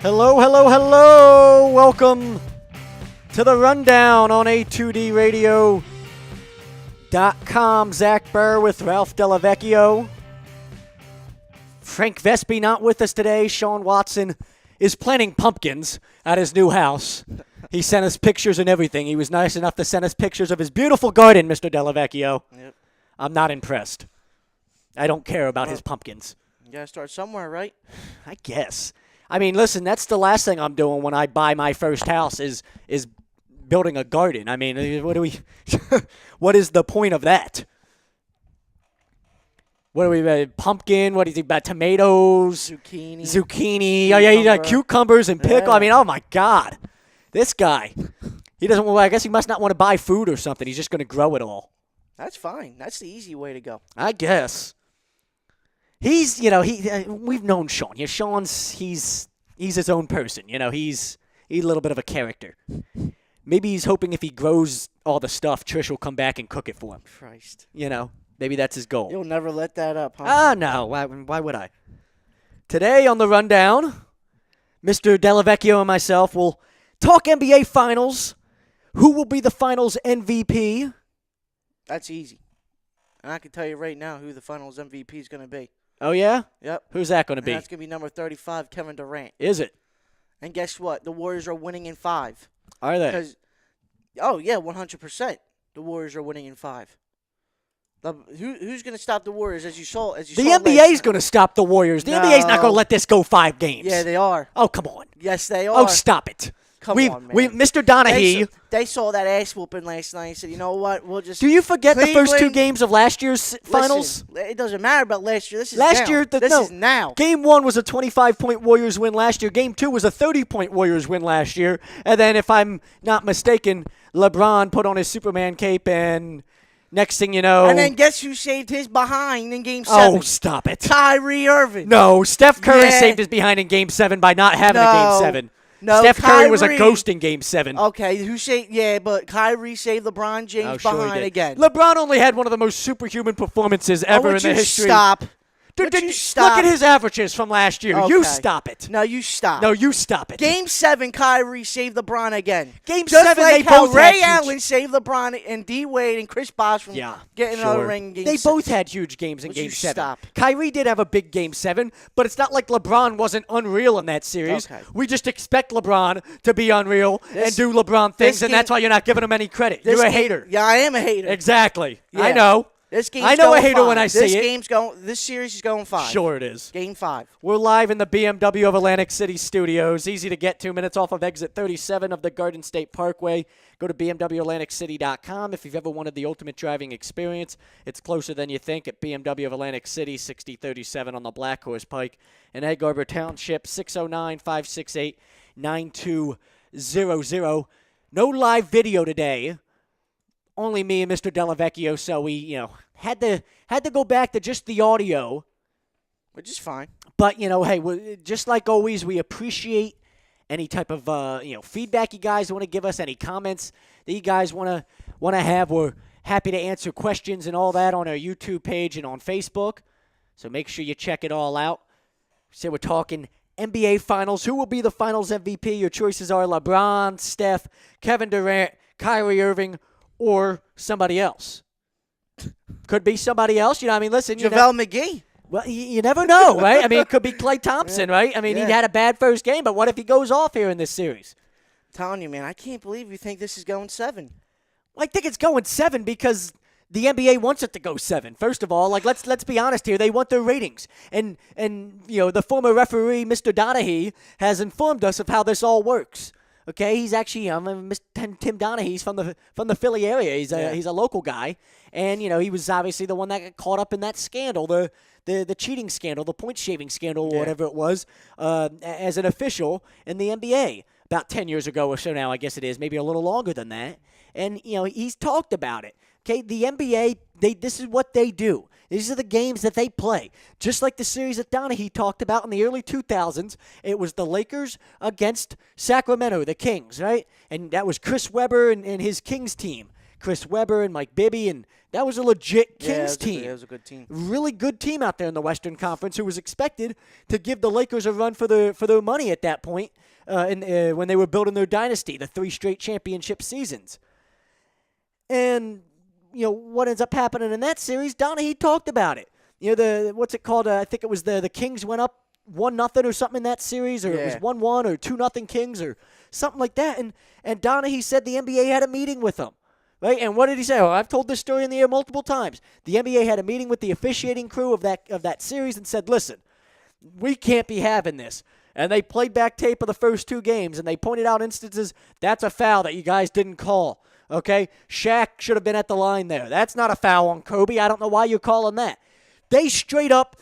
Hello, hello, hello. Welcome to the Rundown on A2DRadio.com. Zach Burr with Ralph Delavecchio. Frank Vespi not with us today. Sean Watson is planting pumpkins at his new house. He sent us pictures and everything. He was nice enough to send us pictures of his beautiful garden, Mr. Delavecchio. Yep. I'm not impressed. I don't care about his pumpkins. You gotta start somewhere, right? I guess. I mean, listen, that's the last thing I'm doing when I buy my first house is building a garden. I mean, what is the point of that? What do we pumpkin? What do you think about tomatoes? Zucchini. Oh yeah, you got cucumbers and pickle. Yeah. I mean, oh my God, this guy. He doesn't. Well, I guess he must not want to buy food or something. He's just going to grow it all. That's fine. That's the easy way to go. I guess. He's, we've known Sean. Yeah, he's his own person. He's a little bit of a character. Maybe he's hoping if he grows all the stuff, Trish will come back and cook it for him. Christ. Maybe that's his goal. You'll never let that up, huh? Ah, no. Why would I? Today on the Rundown, Mr. Delavecchio and myself will talk NBA Finals. Who will be the Finals MVP? That's easy. And I can tell you right now who the Finals MVP is going to be. Oh, yeah? Yep. Who's that going to be? And that's going to be number 35, Kevin Durant. Is it? And guess what? The Warriors are winning in 5. Are they? Oh, yeah, 100%. The Warriors are winning in 5. Who's going to stop the Warriors as you saw? The NBA is going to stop the Warriors. The NBA is not going to let this go 5 games. Yeah, they are. Oh, come on. Yes, they are. Oh, stop it. Come on, man. Mr. Donaghy. They saw that ass whooping last night and said, you know what, we'll just... Do you forget the first 2 games of last year's finals? Listen, it doesn't matter about last year. This is last now. year, this is now. Game 1 was a 25-point Warriors win last year. Game 2 was a 30-point Warriors win last year. And then, if I'm not mistaken, LeBron put on his Superman cape and... Next thing you know... And then guess who saved his behind in Game 7? Oh, stop it. Kyrie Irving. No, Steph Curry saved his behind in Game 7 by not having a Game 7. No, Steph Curry was a ghost in Game 7. Okay, who saved... Yeah, but Kyrie saved LeBron James behind again. LeBron only had one of the most superhuman performances ever in the history. Stop. Dude, look at his averages from last year. Okay. You stop it. No, you stop. No, you stop it. Game 7, Kyrie saved LeBron again. Game 7, like they both had Ray Allen saved LeBron and D. Wade and Chris Bosh from getting another ring in Game 6. They both had huge games in Game 7. Stop. Kyrie did have a big Game 7, but it's not like LeBron wasn't unreal in that series. Okay. We just expect LeBron to be unreal and do LeBron things, and that's why you're not giving him any credit. You're a hater. Yeah, I am a hater. Exactly. Yeah. I know. I know a hater 5. when I see it. This series is going 5. Sure it is. Game 5. We're live in the BMW of Atlantic City studios. Easy to get 2 minutes off of exit 37 of the Garden State Parkway. Go to BMWAtlanticCity.com if you've ever wanted the ultimate driving experience. It's closer than you think at BMW of Atlantic City, 6037 on the Black Horse Pike in Egg Harbor Township, 609-568-9200. No live video today. Only me and Mr. Delavecchio, so we, had to go back to just the audio. Which is fine. But, hey, just like always, we appreciate any type of, feedback you guys want to give us, any comments that you guys want to have. We're happy to answer questions and all that on our YouTube page and on Facebook. So make sure you check it all out. So we're talking NBA Finals. Who will be the Finals MVP? Your choices are LeBron, Steph, Kevin Durant, Kyrie Irving, or somebody else. Could be somebody else. Listen. JaVale McGee. Well, you never know, right? It could be Klay Thompson, right? He had a bad first game, but what if he goes off here in this series? I'm telling you, man, I can't believe you think this is going 7. Well, I think it's going 7 because the NBA wants it to go 7. First of all, let's be honest here. They want their ratings. And the former referee, Mr. Donaghy, has informed us of how this all works. Okay, he's actually Tim Donaghy. He's from the Philly area. He's a local guy, and he was obviously the one that got caught up in that scandal, the cheating scandal, the point shaving scandal, or whatever it was, as an official in the NBA about 10 years ago or so now. I guess it is, maybe a little longer than that. And he's talked about it. Okay, the NBA, this is what they do. These are the games that they play. Just like the series that Donaghy talked about in the early 2000s, it was the Lakers against Sacramento, the Kings, right? And that was Chris Webber and his Kings team. Chris Webber and Mike Bibby and That was a legit Yeah, Kings team. it was a good team. Really good team out there in the Western Conference who was expected to give the Lakers a run for their money at that point when they were building their dynasty, the 3 straight championship seasons. And, what ends up happening in that series, Donahue talked about it. What's it called? I think it was the Kings went up 1-0 or something in that series, or it was 1-1 or 2-0 Kings or something like that. And Donahue said the NBA had a meeting with them. Right? And what did he say? Oh, I've told this story in the air multiple times. The NBA had a meeting with the officiating crew of that series and said, listen, we can't be having this. And they played back tape of the first 2 games, and they pointed out instances, that's a foul that you guys didn't call. Okay? Shaq should have been at the line there. That's not a foul on Kobe. I don't know why you're calling that. They straight up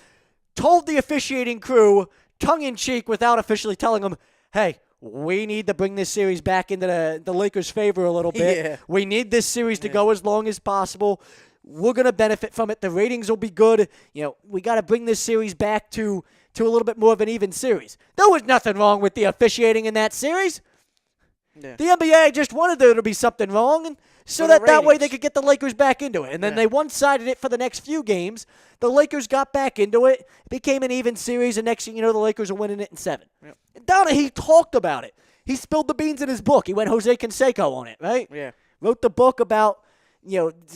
told the officiating crew, tongue-in-cheek, without officially telling them, hey, we need to bring this series back into the Lakers' favor a little bit. Yeah. We need this series to go as long as possible. We're going to benefit from it. The ratings will be good. We got to bring this series back to a little bit more of an even series. There was nothing wrong with the officiating in that series. Yeah. The NBA just wanted there to be something wrong, and so that way they could get the Lakers back into it. And then they one-sided it for the next few games. The Lakers got back into it. It became an even series, and next thing you know, the Lakers are winning it in 7. Yep. And Donahue talked about it. He spilled the beans in his book. He went Jose Canseco on it, right? Yeah. Wrote the book about,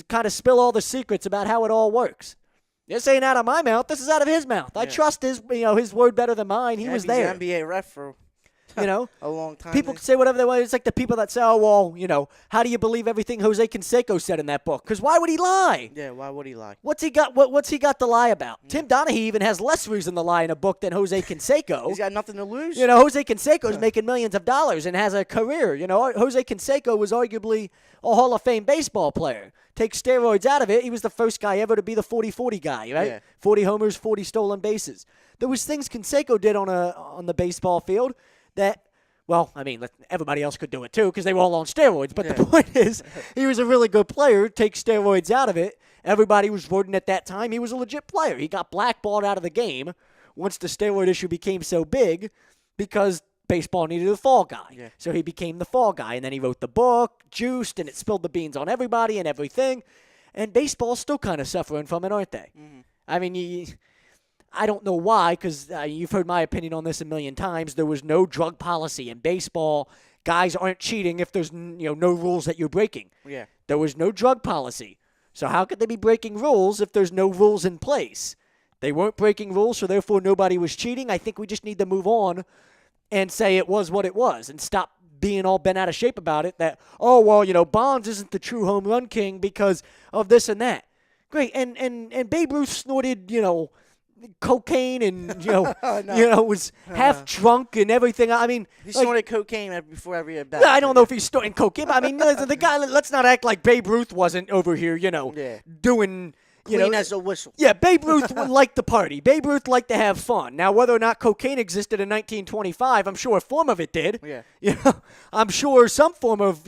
kind of spill all the secrets about how it all works. This ain't out of my mouth. This is out of his mouth. I trust his word better than mine. He was there. He's an NBA ref for a long time. People can say whatever they want. It's like the people that say, oh, well, how do you believe everything Jose Canseco said in that book? Because why would he lie? Yeah, why would he lie? What's he got to lie about? Tim Donahue even has less reason to lie in a book than Jose Canseco. He's got nothing to lose. Jose Canseco's making millions of dollars and has a career. Jose Canseco was arguably a Hall of Fame baseball player. Take steroids out of it, he was the first guy ever to be the 40-40 guy, right? Yeah. 40 homers, 40 stolen bases. There was things Canseco did on the baseball field that, well, I mean, everybody else could do it too because they were all on steroids. But the point is, he was a really good player. Take steroids out of it. Everybody was voting at that time. He was a legit player. He got blackballed out of the game once the steroid issue became so big because baseball needed a fall guy. Yeah. So he became the fall guy. And then he wrote the book, Juiced, and it spilled the beans on everybody and everything. And baseball's still kind of suffering from it, aren't they? Mm-hmm. I mean, I don't know why, because you've heard my opinion on this a million times. There was no drug policy in baseball. Guys aren't cheating if there's no rules that you're breaking. Yeah. There was no drug policy. So how could they be breaking rules if there's no rules in place? They weren't breaking rules, so therefore nobody was cheating. I think we just need to move on and say it was what it was and stop being all bent out of shape about it that, oh, well, Bonds isn't the true home run king because of this and that. Great. And Babe Ruth snorted, cocaine and was half drunk and everything. I mean, he snorted cocaine before every at bat. I don't know if he's snorting cocaine. But I mean, the guy. Let's not act like Babe Ruth wasn't over here, doing. Clean as a whistle. Yeah, Babe Ruth liked the party. Babe Ruth liked to have fun. Now, whether or not cocaine existed in 1925, I'm sure a form of it did. Yeah. I'm sure some form of,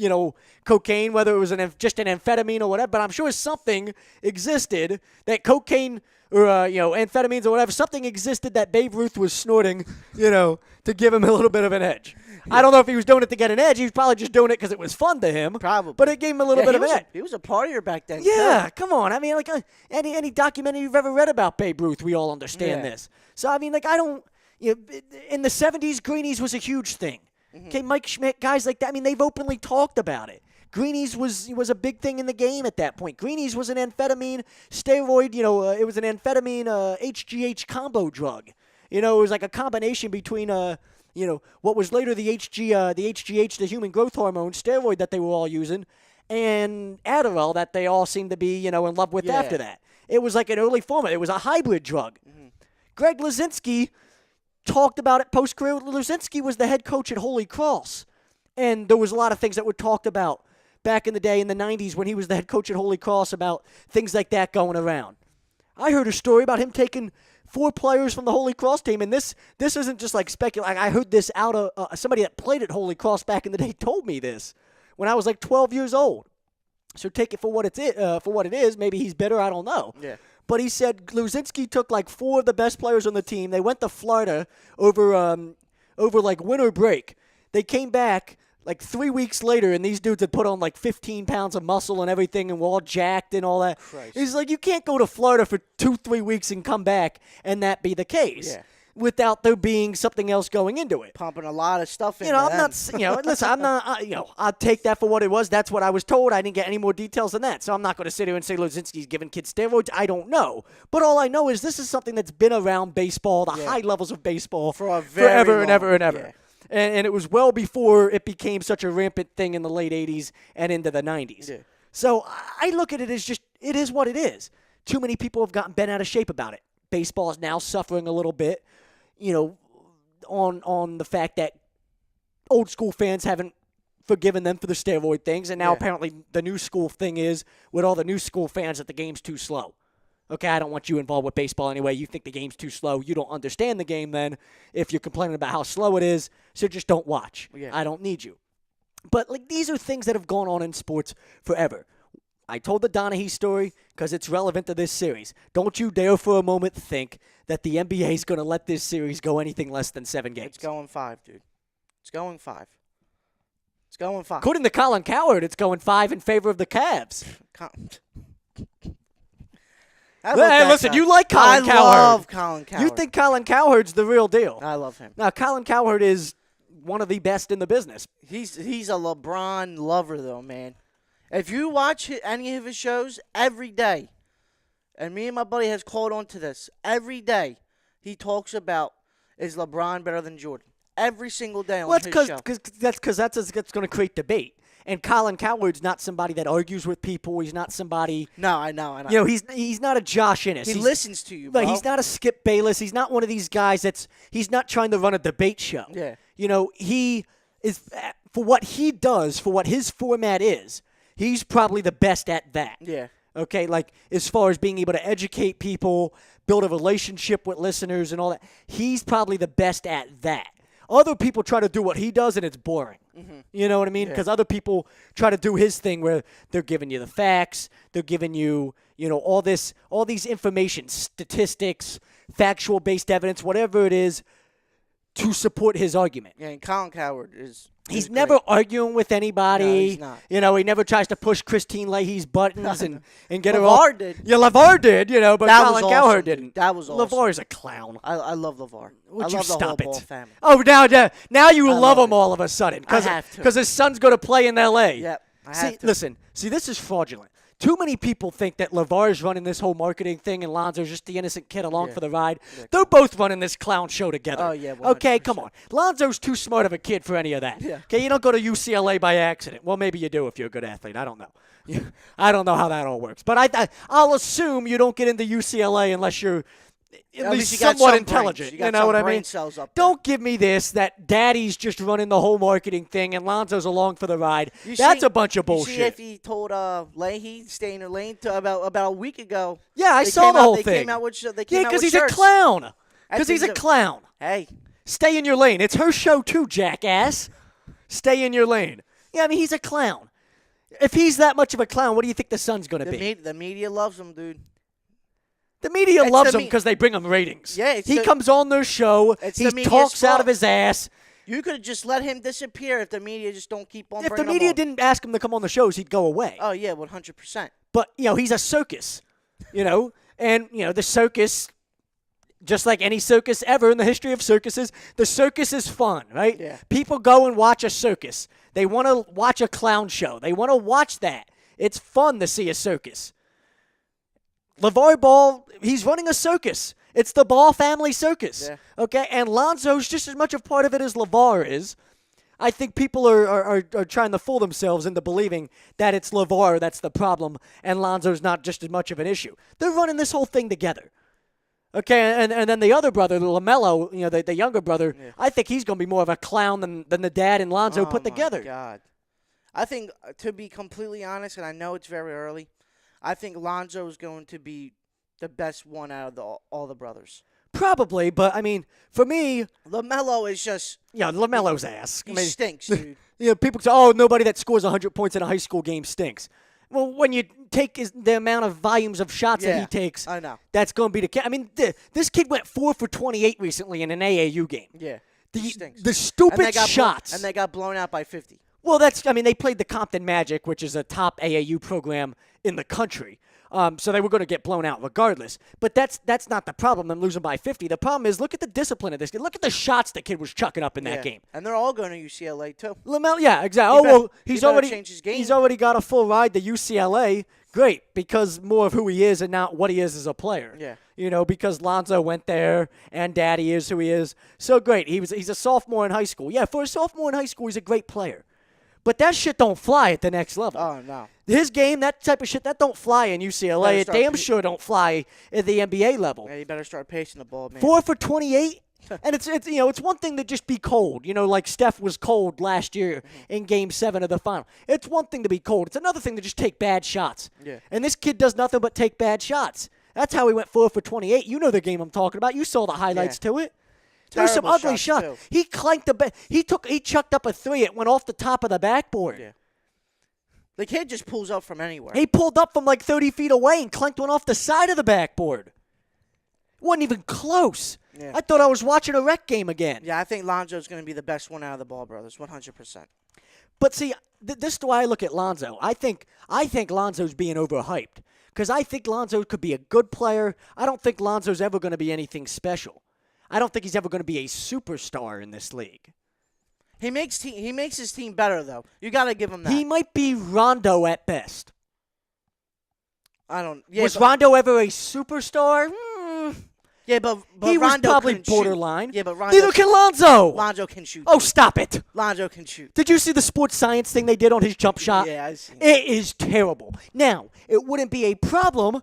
cocaine, whether it was just an amphetamine or whatever, but I'm sure something existed that cocaine or, amphetamines or whatever, something existed that Babe Ruth was snorting, to give him a little bit of an edge. I don't know if he was doing it to get an edge. He was probably just doing it because it was fun to him. Probably. But it gave him a little bit of an edge. He was a partier back then. Yeah, come on. I mean, any documentary you've ever read about Babe Ruth, we all understand this. So, I mean, I don't in the 70s, Greenies was a huge thing. Mm-hmm. Okay, Mike Schmidt, guys like that, I mean, they've openly talked about it. Greenies was a big thing in the game at that point. Greenies was an amphetamine steroid, it was an amphetamine HGH combo drug. It was like a combination between what was later the HGH, the human growth hormone steroid that they were all using, and Adderall that they all seemed to be, in love with after that. It was like an early form. It was a hybrid drug. Mm-hmm. Greg Luzinski talked about it post-career. Luzinski was the head coach at Holy Cross, and there was a lot of things that were talked about back in the day in the 90s when he was the head coach at Holy Cross about things like that going around. I heard a story about him taking 4 players from the Holy Cross team, and this isn't just like speculation. I heard this out of somebody that played at Holy Cross back in the day told me this when I was like 12 years old. So take it for what it is. Maybe he's bitter. I don't know. Yeah. But he said Luzinski took like 4 of the best players on the team. They went to Florida over like winter break. They came back. like 3 weeks later, and these dudes had put on like 15 pounds of muscle and everything, and were all jacked and all that. Christ. He's like, you can't go to Florida for 2-3 weeks and come back and that be the case. Yeah. Without there being something else going into it. Pumping a lot of stuff in. I'm not, listen, I'm not, I'll take that for what it was. That's what I was told. I didn't get any more details than that. So I'm not going to sit here and say Lozinski's giving kids steroids. I don't know. But all I know is this is something that's been around baseball, the high levels of baseball, forever and ever and ever. Yeah. And it was well before it became such a rampant thing in the late 80s and into the 90s. Yeah. So I look at it as just, it is what it is. Too many people have gotten bent out of shape about it. Baseball is now suffering a little bit. On the fact that old school fans haven't forgiven them for the steroid things, and now apparently the new school thing is with all the new school fans that the game's too slow. Okay, I don't want you involved with baseball anyway. You think the game's too slow. You don't understand the game then if you're complaining about how slow it is, so just don't watch. Yeah. I don't need you. But these are things that have gone on in sports forever. I told the Donaghy story because it's relevant to this series. Don't you dare for a moment think that the NBA is going to let this series go anything less than 7 games. It's going 5, dude. It's going 5. It's going 5. According to Colin Cowherd, it's going 5 in favor of the Cavs. Hey, listen, you like Colin Cowherd. I love Colin Cowherd. You think Colin Cowherd's the real deal. I love him. Now, Colin Cowherd is one of the best in the business. He's a LeBron lover, though, man. If you watch any of his shows every day, and me and my buddy has called on to this, every day he talks about, is LeBron better than Jordan? Every single day on his show. That's going to create debate. And Colin Cowherd's not somebody that argues with people. He's not somebody. No, I know. He's not a Josh Innes. He listens to you, bro. He's not a Skip Bayless. He's not one of these guys he's not trying to run a debate show. Yeah. He is, for what he does, for what his format is, he's probably the best at that. Yeah. Okay, as far as being able to educate people, build a relationship with listeners and all that, he's probably the best at that. Other people try to do what he does, and it's boring. Mm-hmm. You know what I mean? Because other people try to do his thing where they're giving you the facts, they're giving you, all these information, statistics, factual-based evidence, whatever it is, to support his argument. Yeah, and Colin Cowherd is... He's never arguing with anybody. No, he's not. He never tries to push Christine Leahy's buttons and get her LeVar did. Yeah, LeVar did, but Colin Cowherd didn't. That was awesome. LeVar's a clown. I love LeVar. Would I you love the whole stop it? Ball family. Oh, now you love him all of a sudden. I have to. Because his son's going to play in L.A. Yep, I have to. Listen, this is fraudulent. Too many people think that LeVar's running this whole marketing thing and Lonzo's just the innocent kid along for the ride. Yeah, They're both running this clown show together. Oh, yeah, 100%. Okay, come on. Lonzo's too smart of a kid for any of that. Yeah. Okay, you don't go to UCLA by accident. Well, maybe you do if you're a good athlete. I don't know. I don't know how that all works. But I'll assume you don't get into UCLA unless you're at least somewhat intelligent. You know what I mean? Cells up Don't give me this that daddy's just running the whole marketing thing and Lonzo's along for the ride. That's a bunch of bullshit. You see if he told Leahy stay in her lane about a week ago. Yeah, I saw the whole thing. They came out with because he's a clown. Because he's a clown. Hey. Stay in your lane. It's her show too, jackass. Stay in your lane. Yeah, I mean, he's a clown. If he's that much of a clown, what do you think the Sun's going to be? The media loves him, dude. The media loves him because they bring him ratings. Yeah, he comes on their show. He talks out of his ass. You could have just let him disappear if the media just don't keep on. If the media didn't ask him to come on the shows, he'd go away. Oh yeah, 100%. But he's a circus, and the circus, just like any circus ever in the history of circuses, the circus is fun, right? Yeah. People go and watch a circus. They want to watch a clown show. They want to watch that. It's fun to see a circus. LeVar Ball, he's running a circus. It's the Ball family circus. Yeah. Okay? And Lonzo's just as much a part of it as LeVar is. I think people are trying to fool themselves into believing that it's LeVar that's the problem and Lonzo's not just as much of an issue. They're running this whole thing together. Okay, and then the other brother, LaMelo, the younger brother, I think he's going to be more of a clown than the dad and Lonzo put together. Oh, my God. I think, to be completely honest, and I know it's very early, I think Lonzo is going to be the best one out of all the brothers. Probably, but, I mean, for me... LaMelo is just... Yeah, LaMelo's ass. He stinks, dude. People say, oh, nobody that scores 100 points in a high school game stinks. Well, when you take the amount of volumes of shots that he takes, I know. That's going to be the case. I mean, this kid went 4 for 28 recently in an AAU game. Yeah, The stupid shots. And they got blown out by 50. Well, they played the Compton Magic, which is a top AAU program in the country. So they were going to get blown out regardless. But that's not the problem, them losing by 50. The problem is, look at the discipline of this kid. Look at the shots the kid was chucking up in that game. And they're all going to UCLA, too. LaMelo, yeah, exactly. He's already change his game. He's already got a full ride to UCLA. Great, because more of who he is and not what he is as a player. Yeah. Because Lonzo went there and Daddy is who he is. So great. He's a sophomore in high school. Yeah, for a sophomore in high school, he's a great player. But that shit don't fly at the next level. Oh, no. His game, that type of shit, that don't fly in UCLA. It damn sure don't fly at the NBA level. Yeah, you better start pacing the ball, man. 4 for 28. And it's one thing to just be cold, like Steph was cold last year in Game 7 of the final. It's one thing to be cold. It's another thing to just take bad shots. Yeah. And this kid does nothing but take bad shots. That's how he went 4 for 28. You know the game I'm talking about. You saw the highlights to it. There's some ugly shots. He clanked he chucked up a three. It went off the top of the backboard. Yeah. The kid just pulls up from anywhere. He pulled up from like 30 feet away and clanked one off the side of the backboard. Wasn't even close. Yeah. I thought I was watching a rec game again. Yeah, I think Lonzo's going to be the best one out of the Ball brothers, 100%. But see, this is the way I look at Lonzo. I think Lonzo's being overhyped because I think Lonzo could be a good player. I don't think Lonzo's ever going to be anything special. I don't think he's ever going to be a superstar in this league. He makes his team better, though. You got to give him that. He might be Rondo at best. Was but Rondo ever a superstar? Yeah, but he was Rondo probably couldn't borderline. Shoot. Yeah, but Rondo. Neither can Lonzo. Lonzo can shoot. Oh, stop it. Lonzo can shoot. Did you see the sports science thing they did on his jump shot? Yeah, I see. It is terrible. Now, it wouldn't be a problem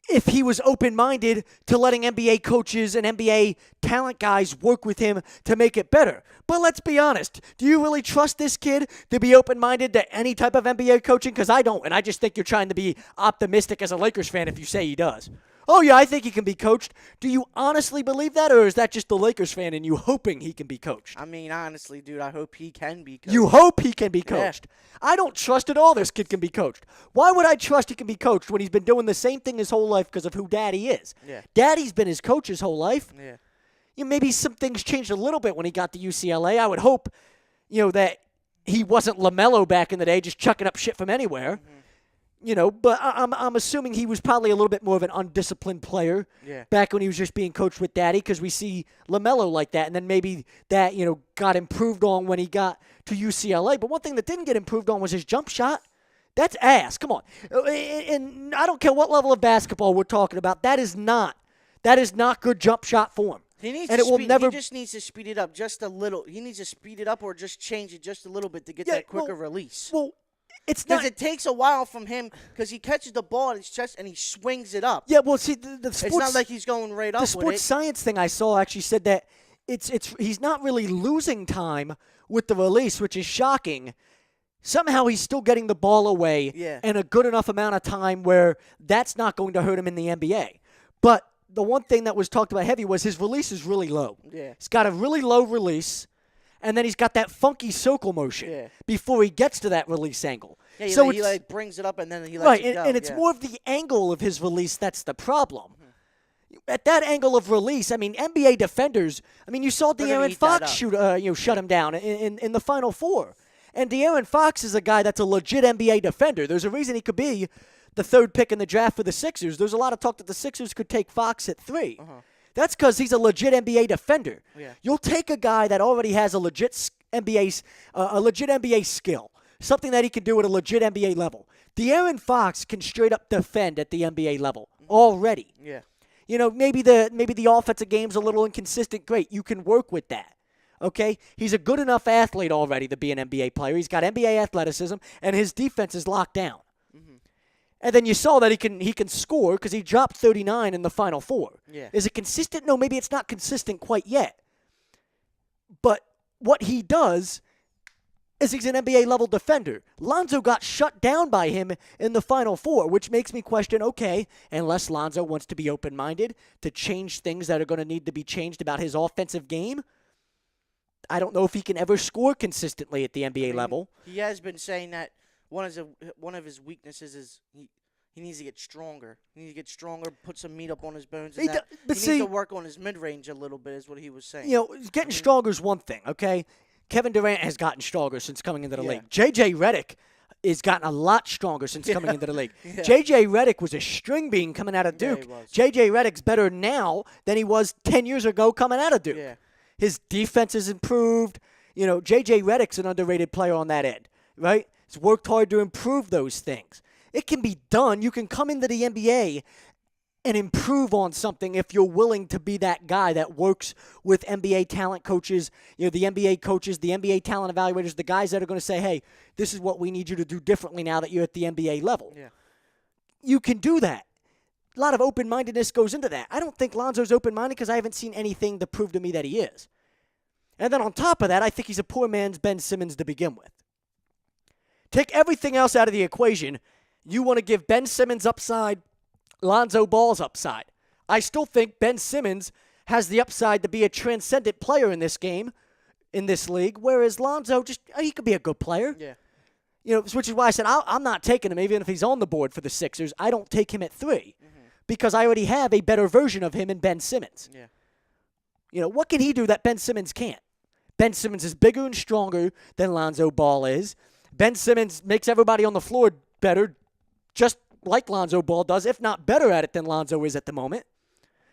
if he was open-minded to letting NBA coaches and NBA talent guys work with him to make it better. But let's be honest. Do you really trust this kid to be open-minded to any type of NBA coaching? Because I don't, and I just think you're trying to be optimistic as a Lakers fan if you say he does. Oh, yeah, I think he can be coached. Do you honestly believe that, or is that just the Lakers fan and you hoping he can be coached? I mean, honestly, dude, I hope he can be coached. You hope he can be coached. Yeah. I don't trust at all this kid can be coached. Why would I trust he can be coached when he's been doing the same thing his whole life because of who Daddy is? Yeah. Daddy's been his coach his whole life. Yeah. Maybe some things changed a little bit when he got to UCLA. I would hope, that he wasn't LaMelo back in the day just chucking up shit from anywhere. Mm-hmm. But I'm assuming he was probably a little bit more of an undisciplined player back when he was just being coached with Daddy because we see LaMelo like that. And then maybe that, got improved on when he got to UCLA. But one thing that didn't get improved on was his jump shot. That's ass. Come on. And I don't care what level of basketball we're talking about. That is not good jump shot form. He just needs to speed it up just a little. He needs to speed it up or just change it just a little bit to get that quicker release. Well, it's not. Because it takes a while from him because he catches the ball in his chest and he swings it up. Yeah, well, see, the sports. It's not like he's going right up with it. The sports science thing I saw actually said that he's not really losing time with the release, which is shocking. Somehow he's still getting the ball away in a good enough amount of time where that's not going to hurt him in the NBA. But the one thing that was talked about heavy was his release is really low. Yeah. He's got a really low release. And then he's got that funky circle motion before he gets to that release angle. Yeah, he brings it up and then he lets it go. And it's more of the angle of his release that's the problem. Mm-hmm. At that angle of release, I mean, NBA defenders, you saw De'Aaron Fox shut him down in the Final Four. And De'Aaron Fox is a guy that's a legit NBA defender. There's a reason he could be the third pick in the draft for the Sixers. There's a lot of talk that the Sixers could take Fox at 3. Uh-huh. That's because he's a legit NBA defender. Yeah. You'll take a guy that already has a legit NBA skill, something that he can do at a legit NBA level. De'Aaron Fox can straight up defend at the NBA level already. Yeah. Maybe the offensive game's a little inconsistent. Great, you can work with that. Okay? He's a good enough athlete already to be an NBA player. He's got NBA athleticism, and his defense is locked down. And then you saw that he can score because he dropped 39 in the Final Four. Yeah. Is it consistent? No, maybe it's not consistent quite yet. But what he does is he's an NBA-level defender. Lonzo got shut down by him in the Final Four, which makes me question, okay, unless Lonzo wants to be open-minded to change things that are going to need to be changed about his offensive game, I don't know if he can ever score consistently at the NBA level. He has been saying that one of his weaknesses is he needs to get stronger. He needs to get stronger, put some meat up on his bones. He needs to work on his mid-range a little bit is what he was saying. Getting stronger is one thing, okay? Kevin Durant has gotten stronger since coming into the Yeah. league. J.J. Redick has gotten a lot stronger since coming into the league. J.J. Redick was a string bean coming out of Yeah, Duke. he was. J.J. Redick's better now than he was 10 years ago coming out of Duke. Yeah. His defense has improved. You know, J.J. Redick's an underrated player on that end, right? He's worked hard to improve those things. It can be done. You can come into the NBA and improve on something if you're willing to be that guy that works with NBA talent coaches, you know, the NBA coaches, the NBA talent evaluators, the guys that are going to say, hey, this is what we need you to do differently now that you're at the NBA level. Yeah. You can do that. A lot of open-mindedness goes into that. I don't think Lonzo's open-minded because I haven't seen anything to prove to me that he is. And then on top of that, I think he's a poor man's Ben Simmons to begin with. Take everything else out of the equation. You want to give Ben Simmons upside, Lonzo Ball's upside. I still think Ben Simmons has the upside to be a transcendent player in this game, in this league, whereas Lonzo he could be a good player. Yeah. You know, which is why I said I'm not taking him, even if he's on the board for the Sixers. I don't take him at 3 because I already have a better version of him in Ben Simmons. Yeah. You know, what can he do that Ben Simmons can't? Ben Simmons is bigger and stronger than Lonzo Ball is. Ben Simmons makes everybody on the floor better, just like Lonzo Ball does, if not better at it than Lonzo is at the moment,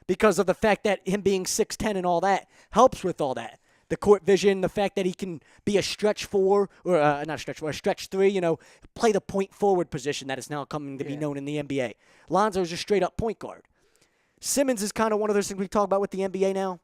because of the fact that him being 6'10" and all that helps with all that. The court vision, the fact that he can be a stretch 4, or not a stretch 4, a stretch 3, you know, play the point forward position that is now coming to be known in the NBA. Lonzo's a straight-up point guard. Simmons is kind of one of those things we talk about with the NBA now.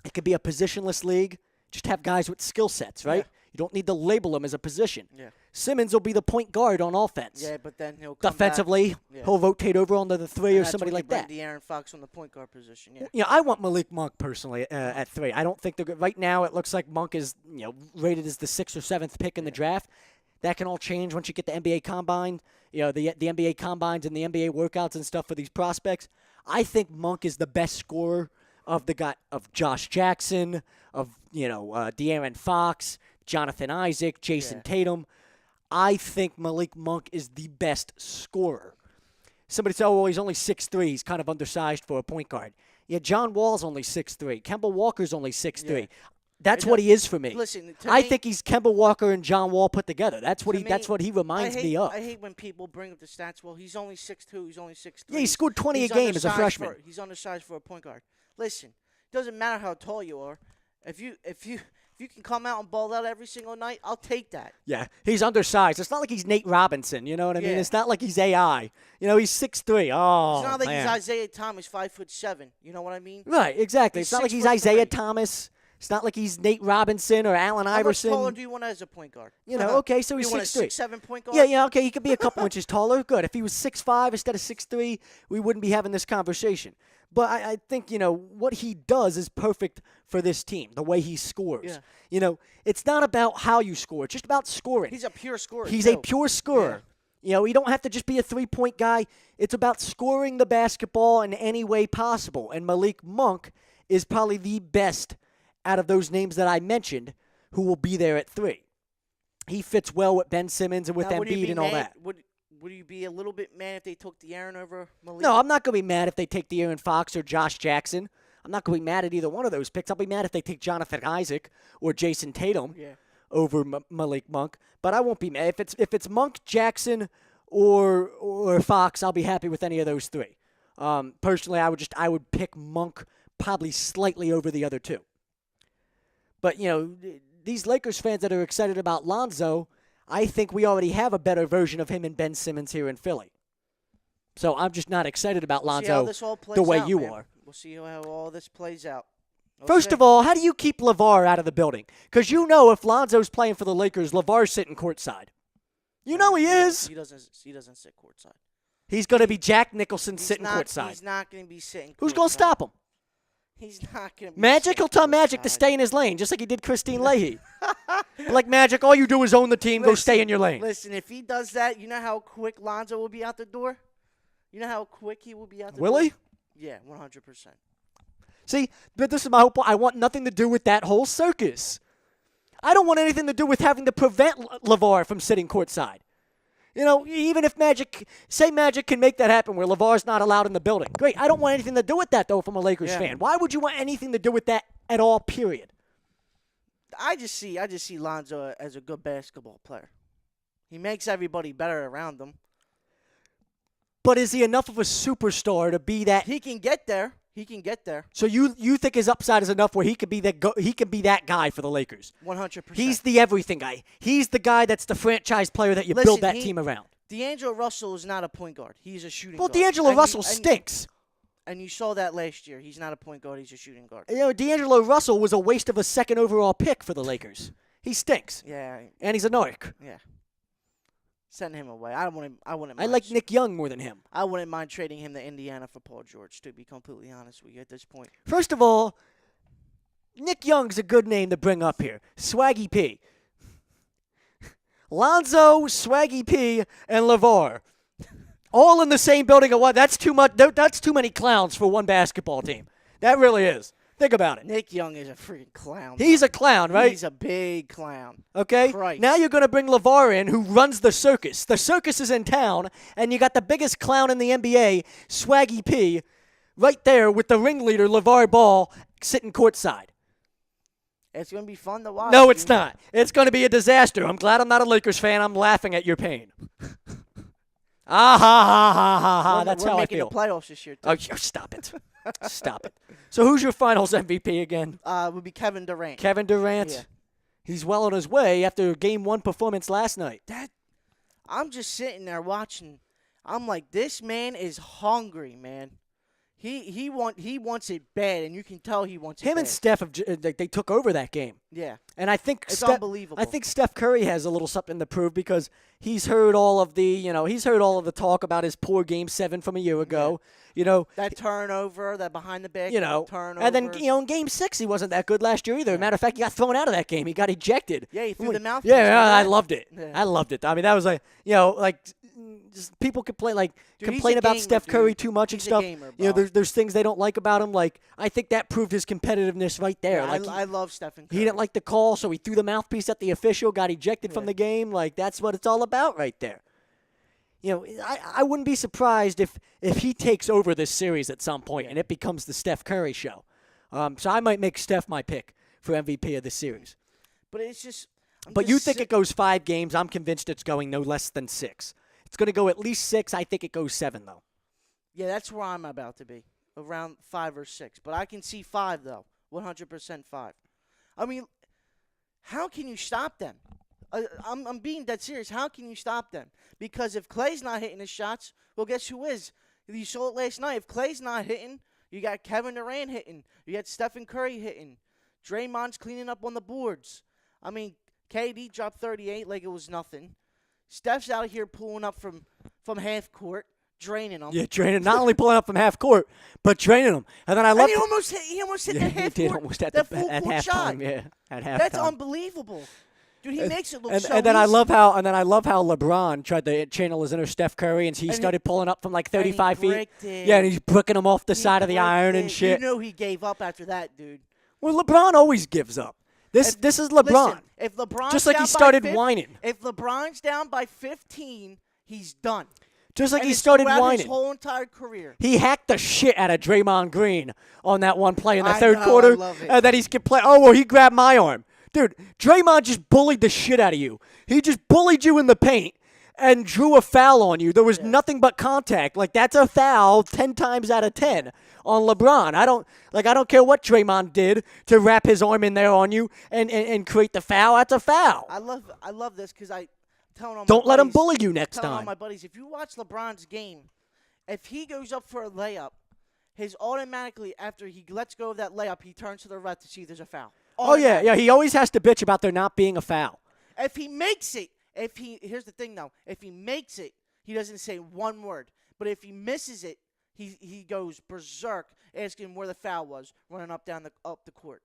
It could be a positionless league. Just have guys with skill sets, right? Yeah. You don't need to label them as a position. Yeah. Simmons will be the point guard on offense. Yeah, but then he'll come Defensively, back. he'll rotate over onto the 3 And or that's somebody when you like bring that. De'Aaron Fox on the point guard position. Yeah. You know, I want Malik Monk personally at 3. I don't think they're good. Right now, it looks like Monk is rated as the 6th or 7th pick in the draft. That can all change once you get the NBA Combine. You know, the NBA Combines and the NBA workouts and stuff for these prospects. I think Monk is the best scorer of Josh Jackson, of De'Aaron Fox, Jonathan Isaac, Jason Tatum. I think Malik Monk is the best scorer. Somebody said, oh, well, he's only 6'3". He's kind of undersized for a point guard. Yeah, John Wall's only 6'3". Kemba Walker's only 6'3". Yeah. That's what he is for me. Listen, I think he's Kemba Walker and John Wall put together. That's what he reminds me of. I hate when people bring up the stats. Well, he's only 6'2". He's only 6'3". Yeah, he scored 20 a game as a freshman. He's undersized for a point guard. Listen, it doesn't matter how tall you are. If you can come out and ball out every single night, I'll take that. Yeah, he's undersized. It's not like he's Nate Robinson. You know what I mean? Yeah. It's not like he's AI. You know, he's 6'3". Oh, It's not like man. he's Isaiah Thomas, 5'7". You know what I mean? Right, exactly. He's It's not like he's 6'3". Isaiah Thomas. It's not like he's Nate Robinson or Allen How much Iverson. taller do you want as a point guard? You know, okay, so he's you want 6'3". a 6'7" point guard? Yeah, okay, he could be a couple inches taller. Good. If he was 6'5" instead of 6'3", we wouldn't be having this conversation. But I think, what he does is perfect for this team, the way he scores. Yeah. It's not about how you score. It's just about scoring. He's a pure scorer. He's too. a pure scorer. Yeah. You don't have to just be a three-point guy. It's about scoring the basketball in any way possible. And Malik Monk is probably the best out of those names that I mentioned who will be there at 3. He fits well with Ben Simmons and with Now, would you Embiid be and all mad- that. Would you be a little bit mad if they took De'Aaron over Malik? No, I'm not going to be mad if they take De'Aaron Fox or Josh Jackson. I'm not going to be mad at either one of those picks. I'll be mad if they take Jonathan Isaac or Jason Tatum over Malik Monk. But I won't be mad. If it's Monk, Jackson, or Fox, I'll be happy with any of those 3. Personally, I would pick Monk probably slightly over the other 2. But, these Lakers fans that are excited about Lonzo, I think we already have a better version of him and Ben Simmons here in Philly. So I'm just not excited about Lonzo the way you are. We'll see how all this plays out. First of all, how do you keep LeVar out of the building? Because if Lonzo's playing for the Lakers, LeVar's sitting courtside. You know he is. He doesn't sit courtside. He's going to be Jack Nicholson sitting courtside. He's not going to be sitting. Who's going to stop him? He's not going to be Magic? He'll tell Magic to stay in his lane, just like he did Christine Leahy. Like, Magic, all you do is own the team. Go stay in your lane. Listen, if he does that, you know how quick Lonzo will be out the door? You know how quick he will be out the door? Will he? Yeah, 100%. See, but this is my whole point. I want nothing to do with that whole circus. I don't want anything to do with having to prevent LeVar from sitting courtside. Even if Magic can make that happen where LeVar's not allowed in the building. Great. I don't want anything to do with that, though, if I'm a Lakers fan. Why would you want anything to do with that at all, period? I just see Lonzo as a good basketball player. He makes everybody better around him. But is he enough of a superstar to be that? He can get there. He can get there. So you think his upside is enough where he could be that guy for the Lakers? 100%. He's the everything guy. He's the guy that's the franchise player that you build that team around. D'Angelo Russell is not a point guard. He's a shooting Well, guard. D'Angelo Russell stinks. And you saw that last year. He's not a point guard. He's a shooting guard. You know, D'Angelo Russell was a waste of a second overall pick for the Lakers. He stinks. Yeah. And he's a narc. Yeah. Send him away. I wouldn't mind. I like Nick Young more than him. I wouldn't mind trading him to Indiana for Paul George, to be completely honest with you at this point. First of all, Nick Young's a good name to bring up here. Swaggy P. Lonzo, Swaggy P, and LeVar. All in the same building at once. That's too much. That's too many clowns for one basketball team. That really is. Think about it. Nick Young is a freaking clown. He's a clown, right? He's a big clown. Okay? Christ. Now you're going to bring LeVar in, who runs the circus. The circus is in town, and you got the biggest clown in the NBA, Swaggy P, right there with the ringleader, LeVar Ball, sitting courtside. It's going to be fun to watch. No, it's not. It's going to be a disaster. I'm glad I'm not a Lakers fan. I'm laughing at your pain. Ah, ha, ha, ha, ha, ha. That's how I feel. We're making the playoffs this year, too. Oh, stop it. Stop it. So who's your finals MVP again? Would be Kevin Durant. Kevin Durant? Yeah. He's well on his way after Game 1 performance last night. I'm just sitting there watching. I'm like, this man is hungry, man. He wants it bad, and you can tell he wants it bad. Him and Steph, they took over that game. Yeah. And I think it's unbelievable. I think Steph Curry has a little something to prove because he's heard all of the talk about his poor Game 7 from a year ago. Yeah. You know, that turnover, that behind the back turnover. And then, in Game 6, he wasn't that good last year either. Yeah. Matter of fact, he got thrown out of that game. He got ejected. Yeah, he threw the mouthpiece. Yeah, I loved it. Yeah. I loved it. I mean, that was just people complain about Steph Curry too much and stuff. Gamer, there's things they don't like about him. Like, I think that proved his competitiveness right there. Yeah, I love Stephen Curry. He didn't like the call, so he threw the mouthpiece at the official, got ejected from the game. Like, that's what it's all about right there. I wouldn't be surprised if he takes over this series at some point and it becomes the Steph Curry show. So I might make Steph my pick for MVP of the series. But it's just. But you think it goes 5 games? I'm convinced it's going no less than 6. It's going to go at least 6. I think it goes 7 though. Yeah, that's where I'm about to be, around 5 or 6. But I can see 5 though, 100% 5. I mean, how can you stop them? I'm being dead serious. How can you stop them? Because if Clay's not hitting his shots, well, guess who is? You saw it last night. If Clay's not hitting, you got Kevin Durant hitting. You got Stephen Curry hitting. Draymond's cleaning up on the boards. I mean, KD dropped 38 like it was nothing. Steph's out here pulling up from half court, draining them. Yeah, draining. Not only pulling up from half court, but draining them. And then he almost hit the half court. He did almost at half time. Yeah, at half That's time. unbelievable. Dude, he makes it look so and then easy. I love how LeBron tried to channel his inner Steph Curry, and he started pulling up from like 35 feet. Yeah, and he's bricking him off the side of the iron and shit. You know he gave up after that, dude. Well, LeBron always gives up. This is LeBron. Listen, if LeBron's just like down he started by whining. If LeBron's down by 15, he's done. Just like and he started whining. His whole entire career. He hacked the shit out of Draymond Green on that one play in the third I quarter. love it. And then he's complaining, oh, well, he grabbed my arm. Dude, Draymond just bullied the shit out of you. He just bullied you in the paint and drew a foul on you. There was nothing but contact. Like, that's a foul 10 times out of 10 on LeBron. I don't care what Draymond did to wrap his arm in there on you and create the foul. That's a foul. I love this because I telling all don't my let buddies, him bully you next telling all time. my buddies, if you watch LeBron's game, if he goes up for a layup, his automatically after he lets go of that layup, he turns to the ref to see if there's a foul. Oh yeah. He always has to bitch about there not being a foul. If he makes it, here's the thing though, if he makes it, he doesn't say one word. But if he misses it, he goes berserk, asking where the foul was, running up the court.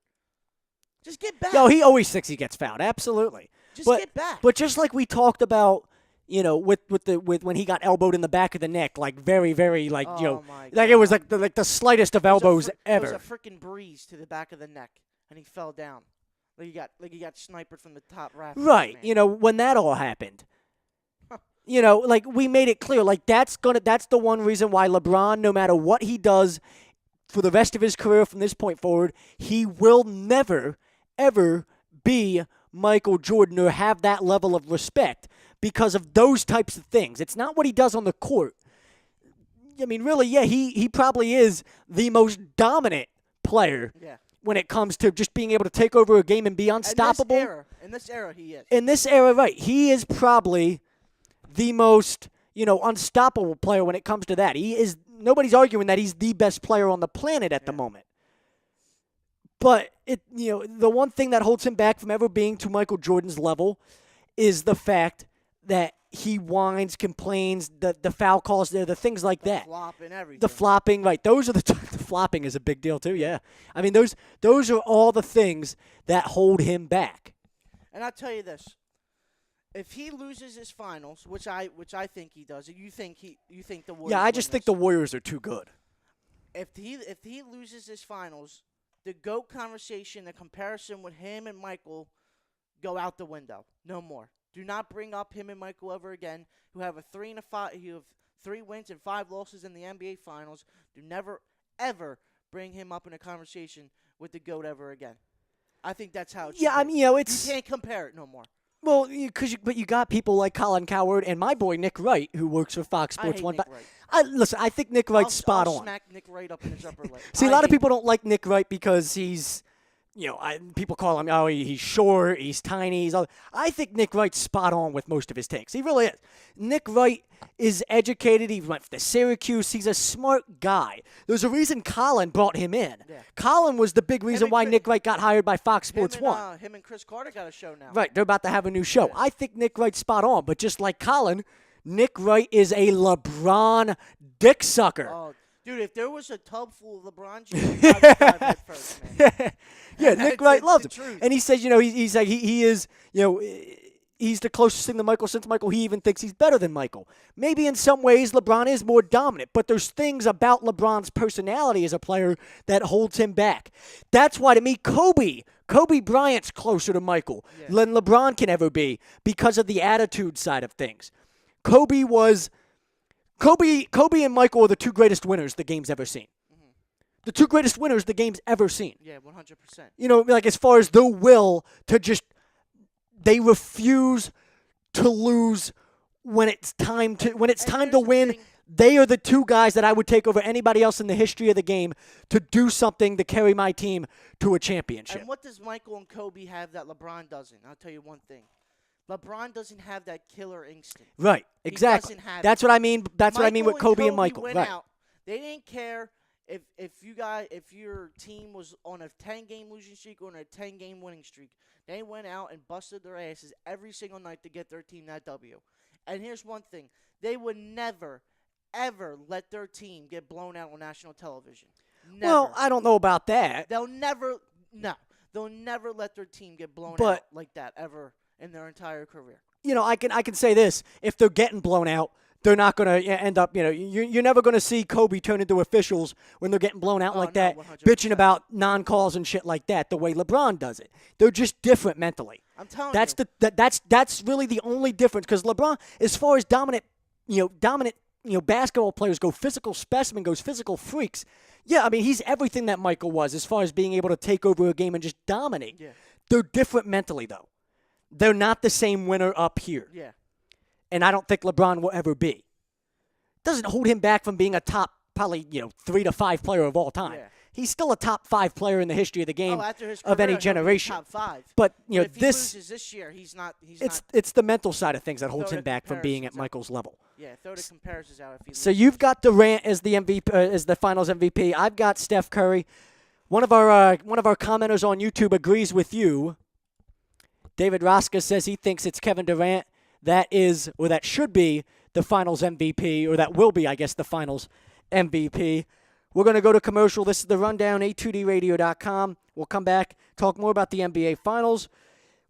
Just get back. No, he always thinks he gets fouled. Absolutely. Get back. But just like we talked about, with when he got elbowed in the back of the neck, like very, very, like it was like the slightest of elbows ever. It was a freaking breeze to the back of the neck, and he fell down. Like he got sniped from the top raft. Right. Man. When that all happened. Like we made it clear, like that's the one reason why LeBron, no matter what he does for the rest of his career from this point forward, he will never, ever be Michael Jordan or have that level of respect because of those types of things. It's not what he does on the court. I mean, really, yeah, he probably is the most dominant player when it comes to just being able to take over a game and be unstoppable. In this era, he is. In this era, right. He is probably the most, unstoppable player when it comes to that. Nobody's arguing that he's the best player on the planet at the moment. But the one thing that holds him back from ever being to Michael Jordan's level is the fact that he whines, complains, the foul calls, the things like that. Flopping, everything. The flopping, right. Those are the flopping is a big deal too, yeah. I mean, those are all the things that hold him back. And I'll tell you this. If he loses his finals, which I think he does, you think the Warriors? Yeah, I just think the Warriors are too good. If he loses his finals, the GOAT conversation, the comparison with him and Michael, go out the window. No more. Do not bring up him and Michael ever again, who have a 3 and a 5, who have 3 wins and 5 losses in the NBA Finals. Do never ever bring him up in a conversation with the GOAT ever again. I think that's how it should be. I mean, it's you can't compare it no more. Well, but you got people like Colin Cowherd and my boy Nick Wright, who works for Fox Sports I hate 1. Nick Wright. Listen, I think Nick Wright's spot I'll on. Smack Nick Wright up in his upper lip. See, a lot of people don't like Nick Wright because he's, people call him, he's short, he's tiny. I think Nick Wright's spot on with most of his takes. He really is. Nick Wright is educated. He went to Syracuse. He's a smart guy. There's a reason Colin brought him in. Yeah. Colin was the big reason why Nick Wright got hired by Fox Sports 1. Him and Chris Carter got a show now. Right, they're about to have a new show. Yeah. I think Nick Wright's spot on, but just like Colin, Nick Wright is a LeBron dick sucker. Oh, dude, if there was a tub full of LeBron James, I would dive head first, man. Yeah, Nick Wright loves him. Truth. And he says, he's like, he is, he's the closest thing to Michael since Michael. He even thinks he's better than Michael. Maybe in some ways LeBron is more dominant, but there's things about LeBron's personality as a player that holds him back. That's why, to me, Kobe Bryant's closer to Michael than LeBron can ever be because of the attitude side of things. Kobe and Michael are the 2 greatest winners the game's ever seen. Mm-hmm. The 2 greatest winners the game's ever seen. Yeah, 100%. Like as far as their will to just, they refuse to lose when it's time to win. They are the 2 guys that I would take over anybody else in the history of the game to do something to carry my team to a championship. And what does Michael and Kobe have that LeBron doesn't? I'll tell you one thing. LeBron doesn't have that killer instinct. Right, exactly. That's what I mean. That's what I mean with Kobe and Michael. Went right. out. They didn't care if your team was on a 10-game losing streak or on a 10-game winning streak. They went out and busted their asses every single night to get their team that W. And here's one thing. They would never, ever let their team get blown out on national television. Never. Well, I don't know about that. They'll never let their team get blown out like that ever in their entire career. I can say this. If they're getting blown out, they're not going to end up, you're never going to see Kobe turn into officials when they're getting blown out like that, 100%. bitching about non-calls and shit like that, the way LeBron does it. They're just different mentally. I'm telling you. That's really the only difference, because LeBron, as far as dominant basketball players go, physical specimen goes, physical freaks. Yeah, I mean, he's everything that Michael was as far as being able to take over a game and just dominate. Yeah. They're different mentally, though. They're not the same winner up here. Yeah. And I don't think LeBron will ever be. Doesn't hold him back from being a top, probably, 3 to 5 player of all time. Yeah. He's still a top 5 player in the history of the game after his of career, any generation. Top 5. But if he loses this year, he's not. It's the mental side of things that holds him back from being at Michael's level. Yeah, throw the comparisons out. If he so you've got Durant as the MVP, as the Finals MVP. I've got Steph Curry. One of our commenters on YouTube agrees with you. David Roska says he thinks it's Kevin Durant that should be the Finals MVP, or that will be, I guess, the Finals MVP. We're going to go to commercial. This is the Rundown, A2DRadio.com. We'll come back, talk more about the NBA Finals.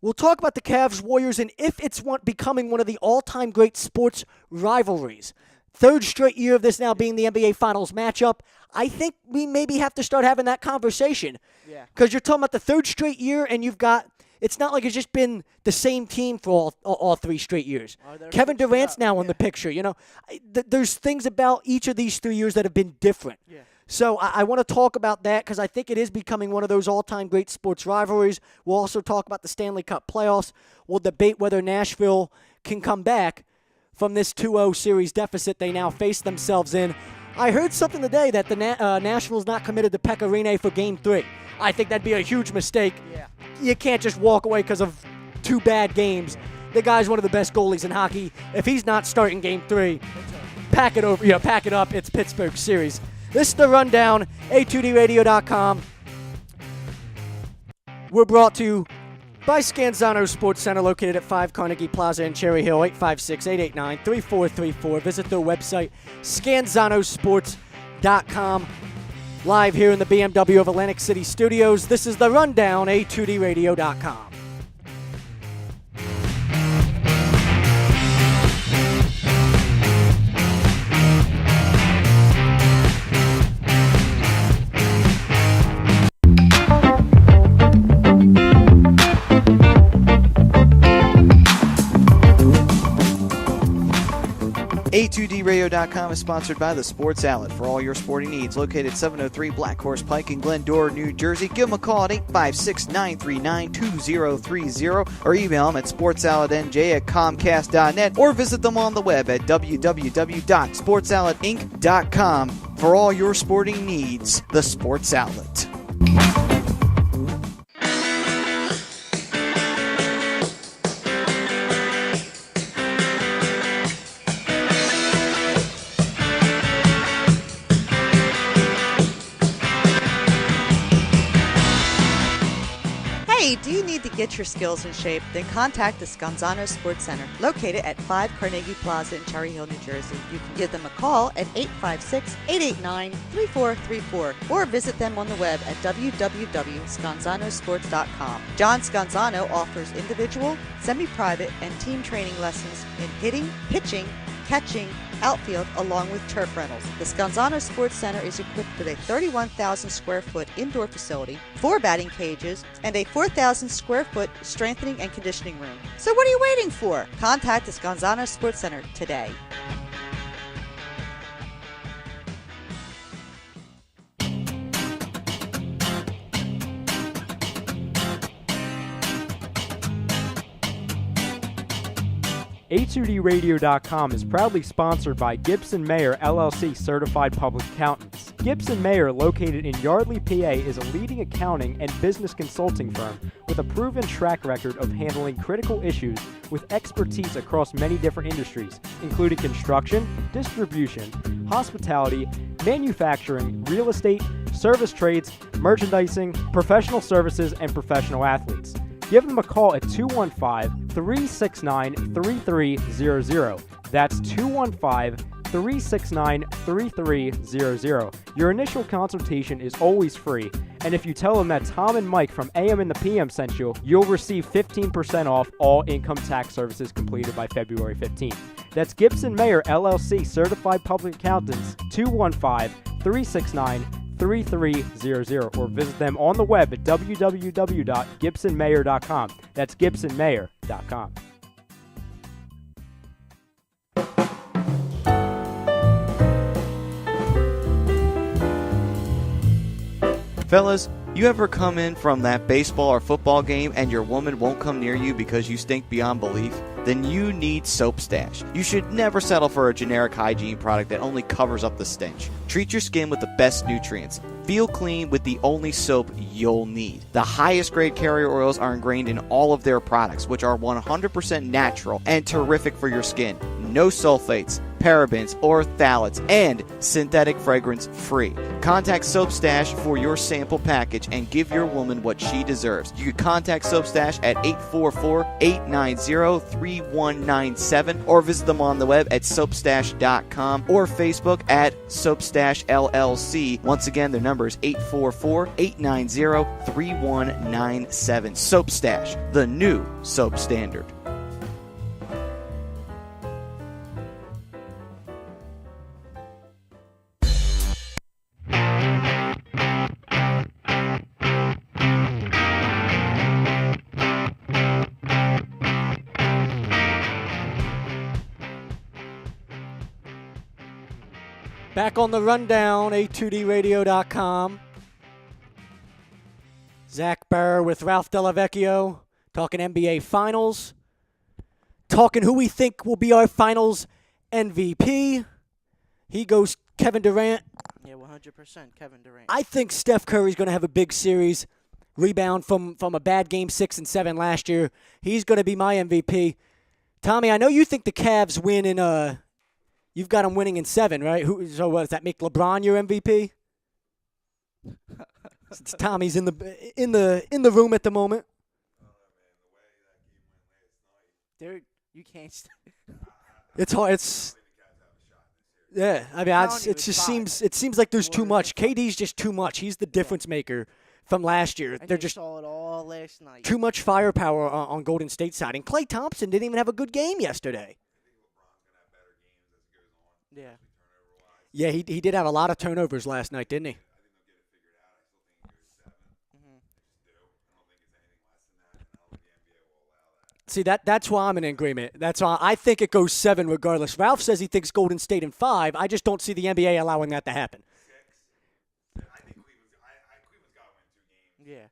We'll talk about the Cavs Warriors and if it's becoming one of the all-time great sports rivalries. 3rd straight year of this now being the NBA Finals matchup. I think we maybe have to start having that conversation. Yeah. Because you're talking about the 3rd straight year, and you've got, it's not like it's just been the same team for all 3 straight years. Kevin Durant's now in the picture. There's things about each of these 3 years that have been different. Yeah. So I want to talk about that because I think it is becoming one of those all-time great sports rivalries. We'll also talk about the Stanley Cup Playoffs. We'll debate whether Nashville can come back from this 2-0 series deficit they now face themselves in. I heard something today that the Nashville's not committed to Pekka Rinne for Game 3. I think that'd be a huge mistake. Yeah. You can't just walk away because of 2 bad games. The guy's one of the best goalies in hockey. If he's not starting Game 3, pack it up. It's Pittsburgh series. This is the Rundown, A2DRadio.com. We're brought to you by Scanzano Sports Center, located at 5 Carnegie Plaza in Cherry Hill, 856-889-3434. Visit their website, scanzanosports.com. Live here in the BMW of Atlantic City Studios, this is the Rundown, A2DRadio.com. A2DRadio.com is sponsored by The Sports Outlet for all your sporting needs. Located 703 Black Horse Pike in Glendora, New Jersey. Give them a call at 856-939-2030 or email them at sportsoutletnj@comcast.net or visit them on the web at www.sportsoutletinc.com for all your sporting needs. The Sports Outlet. Do you need to get your skills in shape? Then contact the Scanzano Sports Center, located at 5 Carnegie Plaza in Cherry Hill, New Jersey. You can give them a call at 856-889-3434 or visit them on the web at www.scanzanosports.com. John Scanzano offers individual, semi-private, and team training lessons in hitting, pitching, catching, outfield, along with turf rentals. The Scanzano Sports Center is equipped with a 31,000 square foot indoor facility, 4 batting cages, and a 4,000 square foot strengthening and conditioning room. So what are you waiting for? Contact the Scanzano Sports Center today. A2DRadio.com is proudly sponsored by Gibson Mayer LLC Certified Public Accountants. Gibson Mayer, located in Yardley, PA, is a leading accounting and business consulting firm with a proven track record of handling critical issues with expertise across many different industries, including construction, distribution, hospitality, manufacturing, real estate, service trades, merchandising, professional services, and professional athletes. Give them a call at 215-369-3300. That's 215-369-3300. Your initial consultation is always free, and if you tell them that Tom and Mike from AM and the PM sent you, you'll receive 15% off all income tax services completed by February 15th. That's Gibson Mayer LLC Certified Public Accountants, 215-369-3300, or visit them on the web at www.gibsonmayer.com. That's gibsonmayer.com. Fellas, you ever come in from that baseball or football game and your woman won't come near you because you stink beyond belief? Then you need Soap Stash. You should never settle for a generic hygiene product that only covers up the stench. Treat your skin with the best nutrients. Feel clean with the only soap you'll need. The highest grade carrier oils are ingrained in all of their products, which are 100% natural and terrific for your skin. No sulfates, parabens, or phthalates, and synthetic fragrance free. Contact Soap Stash for your sample package and give your woman what she deserves. You can contact Soap Stash at 844-890-3197 or visit them on the web at soapstash.com or Facebook at Soapstash LLC. Once again, their number is 844-890-3197. Soap Stash, the new soap standard. Back on the rundown, a2dradio.com. Zach Burr with Ralph Delavecchio talking NBA Finals. Talking who we think will be our Finals MVP. He goes Kevin Durant. Yeah, 100% Kevin Durant. I think Steph Curry's going to have a big series. Rebound from a bad game 6 and 7 last year. He's going to be my MVP. Tommy, I know you think the Cavs win in you've got them winning in 7, right? So what does that make LeBron your MVP? Since Tommy's in the room at the moment. Dude, you can't. It's hard. Yeah. I mean, it seems like there's too much. KD's just too much. He's the difference maker from last year. And They're you just saw it all last night. too much firepower on Golden State side. And Klay Thompson didn't even have a good game yesterday. Yeah. Yeah, he did have a lot of turnovers last night, didn't he? See, that's why I'm in agreement. That's why I think it goes 7 regardless. Ralph says he thinks Golden State in 5. I just don't see the NBA allowing that to happen. I think Cleveland's got to win 2 games. Yeah.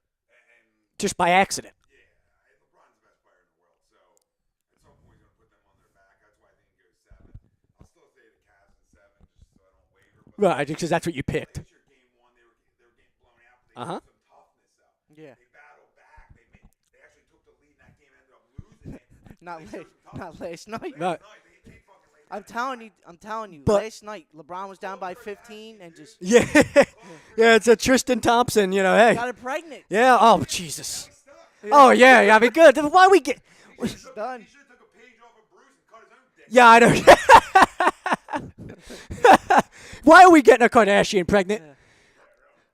Just by accident. Yeah, LeBron's the best player in the world, so at some point he's going to put them on their back. That's why I think it goes 7. I'll still say the Cavs in 7 just so I don't waver. But Right, because that's what you picked. last year, game 1, they were getting blown out, but they showed some toughness up. Yeah. They battled back. They actually took the lead in that game, ended up losing it. Not They showed some not last night. Right. They fucking laid I'm telling you. But- Last night, LeBron was down by 15 and just Yeah. Yeah, it's a Tristan Thompson, hey. got it pregnant. Yeah, oh, Jesus. Oh, yeah, I mean, good. Why we get... It's done. He should have took a page off of Bruce and cut his own dick. Yeah, I know. Why are we getting a Kardashian pregnant?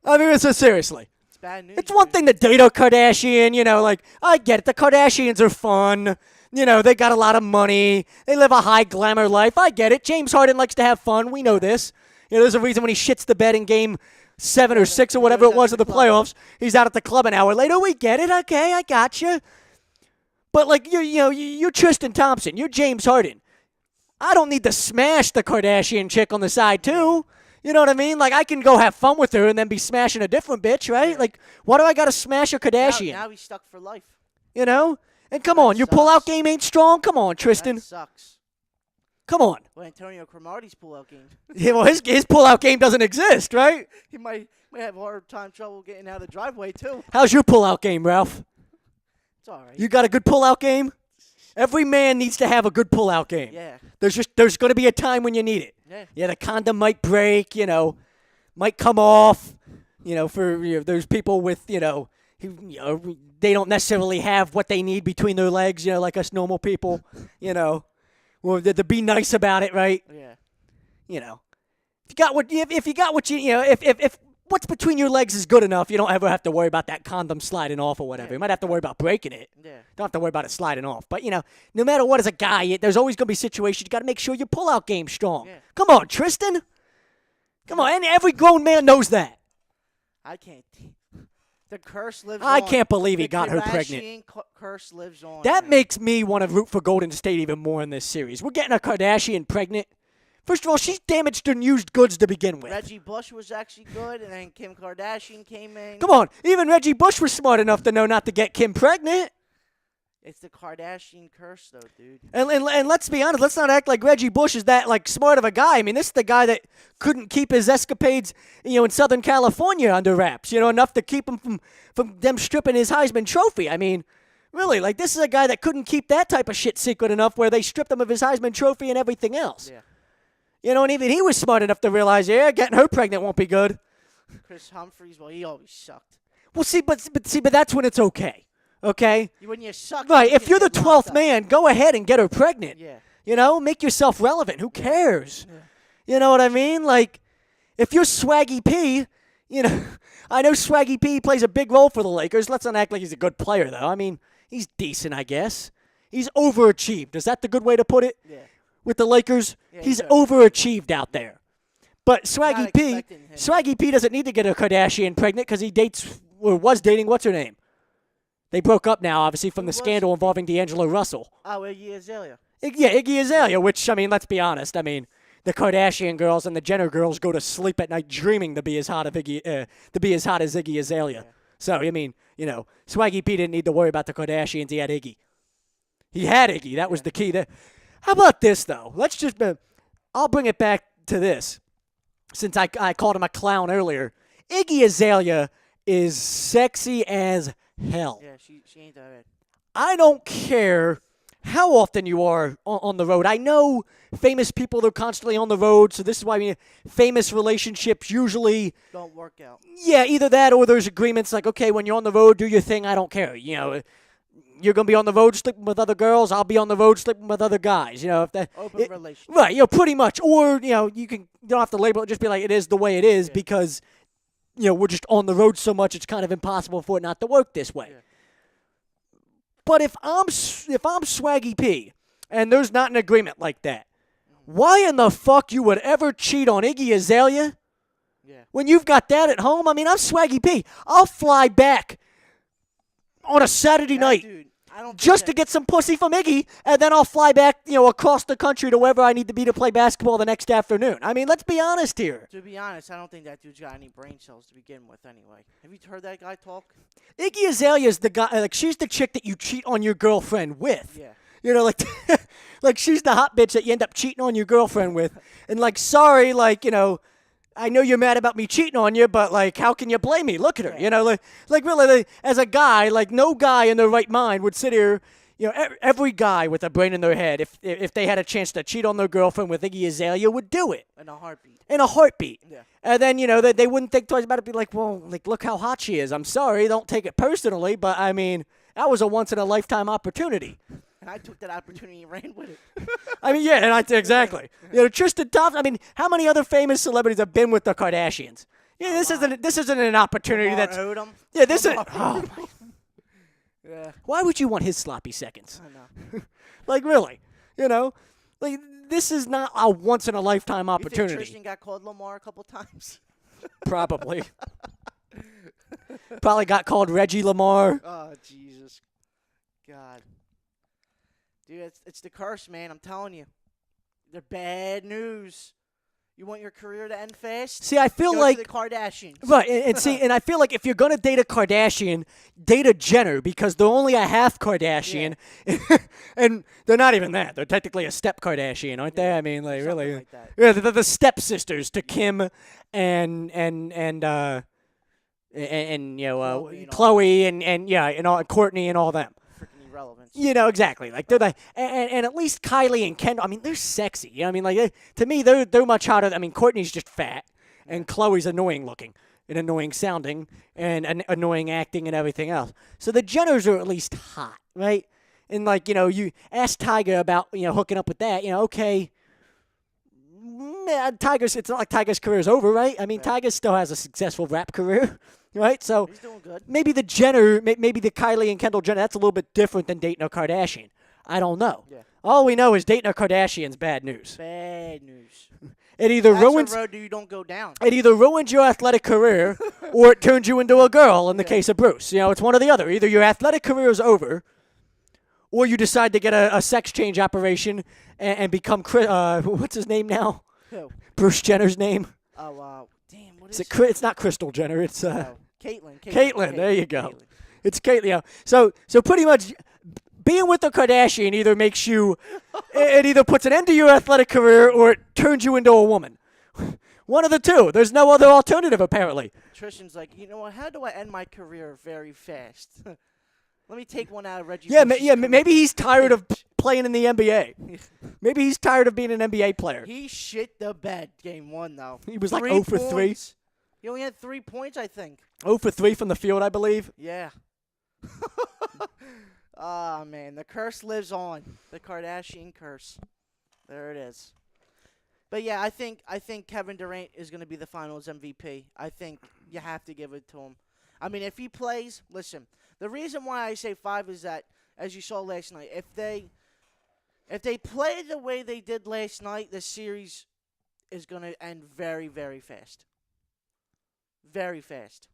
I mean, seriously. It's bad news. It's one dude. thing to date a Kardashian, like, I get it. The Kardashians are fun. They got a lot of money. They live a high glamour life. I get it. James Harden likes to have fun. We know this. There's a reason when he shits the bed in game 7 or 6 or whatever it was of the playoffs, he's out at the club an hour later. We get it. Okay, I gotcha. But, like, you're Tristan Thompson. You're James Harden. I don't need to smash the Kardashian chick on the side, too. You know what I mean? Like, I can go have fun with her and then be smashing a different bitch, right? Like, why do I got to smash a Kardashian? Now he's stuck for life. And come on, your pull-out sucks. game ain't strong? Come on, Tristan. That sucks. Come on. Well, Antonio Cromartie's pull-out game. Yeah, well, his pull-out game doesn't exist, right? He might have a hard time trouble getting out of the driveway too. How's your pull-out game, Ralph? It's all right. You got a good pull-out game? Every man needs to have a good pull-out game. Yeah. There's going to be a time when you need it. Yeah. Yeah, the condom might break, might come off, there's people with, who, they don't necessarily have what they need between their legs, like us normal people, Well, to be nice about it, right? Yeah. If you got what if what's between your legs is good enough, you don't ever have to worry about that condom sliding off or whatever. Yeah. You might have to worry about breaking it. Yeah. Don't have to worry about it sliding off. But, no matter what, as a guy, there's always going to be situations you got to make sure your pull-out game's strong. Yeah. Come on, Tristan. Come on, and every grown man knows that. I can't. The curse lives on. I can't believe he The got her pregnant. Kardashian curse lives on. That man. makes me want to root for Golden State even more in this series. We're getting a Kardashian pregnant. First of all, she's damaged and used goods to begin with. Reggie Bush was actually good, and then Kim Kardashian came in. Come on, even Reggie Bush was smart enough to know not to get Kim pregnant. It's the Kardashian curse, though, dude. And let's be honest, let's not act like Reggie Bush is that smart of a guy. I mean, this is the guy that couldn't keep his escapades, in Southern California under wraps, enough to keep him from them stripping his Heisman Trophy. I mean, really, this is a guy that couldn't keep that type of shit secret enough where they stripped him of his Heisman Trophy and everything else. Yeah. And even he was smart enough to realize, getting her pregnant won't be good. Chris Humphries, well, he always sucked. Well, but that's when it's okay. Okay? When you suck, Right, you if you're the get locked 12th up. man, go ahead and get her pregnant. Yeah. Make yourself relevant. Who cares? You know what I mean? Like, if you're Swaggy P, I know Swaggy P plays a big role for the Lakers. Let's not act like he's a good player, though. I mean, he's decent, I guess. He's overachieved. Is that the good way to put it? Yeah. With the Lakers, Yeah, he's sure. overachieved out there. But Swaggy Not P, expecting him. Swaggy P doesn't need to get a Kardashian pregnant because he dates or was dating what's her name. They broke up now, obviously, from the was scandal it? involving D'Angelo Russell. Oh, Iggy Azalea. Yeah, Iggy Azalea, which, let's be honest. the Kardashian girls and the Jenner girls go to sleep at night dreaming to be as hot as Iggy Azalea. Yeah. So I mean, Swaggy P didn't need to worry about the Kardashians. He had Iggy. That was the key. How about this though? Let's just. I'll bring it back to this, since I called him a clown earlier. Iggy Azalea is sexy as hell. Yeah, she ain't that bad. I don't care how often you are on the road. I know famous people, they're constantly on the road, so this is why famous relationships usually Don't work out. Yeah, either that or there's agreements like, okay, when you're on the road, do your thing, I don't care. You're going to be on the road sleeping with other girls, I'll be on the road sleeping with other guys. If that Open relationship. Right, pretty much. Or, you don't have to label it, just be like, it is the way it is because, we're just on the road so much, it's kind of impossible for it not to work this way. Yeah. But if I'm Swaggy P and there's not an agreement like that, why in the fuck you would ever cheat on Iggy Azalea when you've got that at home? I mean, I'm Swaggy P. I'll fly back on a Saturday night Dude, I don't just to think get some pussy from Iggy, and then I'll fly back, across the country to wherever I need to be to play basketball the next afternoon. I mean, let's be honest here. To be honest, I don't think that dude's got any brain cells to begin with anyway. Have you heard that guy talk? Iggy Azalea is the guy, she's the chick that you cheat on your girlfriend with. Yeah. Like she's the hot bitch that you end up cheating on your girlfriend with. And sorry, I know you're mad about me cheating on you, but how can you blame me? Look at her, really, as a guy, no guy in their right mind would sit here, every guy with a brain in their head, if they had a chance to cheat on their girlfriend with Iggy Azalea, would do it. In a heartbeat. Yeah. Yeah. And then, they wouldn't think twice about it, be like, well, look how hot she is. I'm sorry, don't take it personally, but I mean, that was a once-in-a-lifetime opportunity. And I took that opportunity and ran with it. I mean, yeah, and exactly. Tristan Thompson. I mean, how many other famous celebrities have been with the Kardashians? Yeah, this isn't an opportunity Lamar that's. Odom. Yeah, this is. Lamar Oh, Odom. Yeah. why would you want his sloppy seconds? I know. Really, this is not a once in a lifetime You think opportunity. Tristan got called Lamar a couple times? Probably. Probably got called Reggie Lamar. Oh, Jesus. God. Dude, it's the curse, man. I'm telling you. They're bad news. You want your career to end fast? See, I feel Go like to the Kardashians. right, and see, and I feel like if you're gonna date a Kardashian, date a Jenner because they're only a half Kardashian, and they're not even that. They're technically a step Kardashian, aren't they? I mean, Something really, like that. yeah, they're the stepsisters to Kim and Chloe and all Courtney and all them. Freaking irrelevant. Exactly. They're and at least Kylie and Kendall. I mean, they're sexy. I mean, to me, they're much hotter. I mean, Courtney's just fat, and Chloe's annoying looking and annoying sounding and annoying acting and everything else. So the Jenners are at least hot, right? And you ask Tiger about hooking up with that. Okay. Tiger's. It's not like Tiger's career's over, right? I mean, Tiger still has a successful rap career. Right, so He's doing good. maybe the Jenner, maybe the Kylie and Kendall Jenner, that's a little bit different than dating a Kardashian. I don't know. Yeah. All we know is dating a Kardashian's bad news. Bad news. It either That's ruins a road you don't go down. it either ruins your athletic career or it turns you into a girl. In the case of Bruce, it's one or the other. Either your athletic career is over, or you decide to get a sex change operation and become what's his name now? Who? Bruce Jenner's name. Oh, damn. What is Is it? It's not Crystal Jenner. It's Caitlyn. Caitlyn, there you go. Caitlyn. It's Caitlyn. So pretty much being with a Kardashian either makes you, it either puts an end to your athletic career or it turns you into a woman. One of the two. There's no other alternative, apparently. Tristan's like, you know what? How do I end my career very fast? Let me take one out of Reggie. Yeah, Bush's career. maybe he's tired of playing in the NBA. Maybe he's tired of being an NBA player. He shit the bed game one, though. He was like 3 0 for 3. points. He only had 3 points, I think. 0 for 3 from the field, I believe. Yeah. Ah, man. The curse lives on. The Kardashian curse. There it is. But, yeah, I think Kevin Durant is going to be the Finals MVP. I think you have to give it to him. I mean, if he plays, listen, the reason why I say 5 is that, as you saw last night, if they play the way they did last night, the series is going to end very, very fast. Very fast.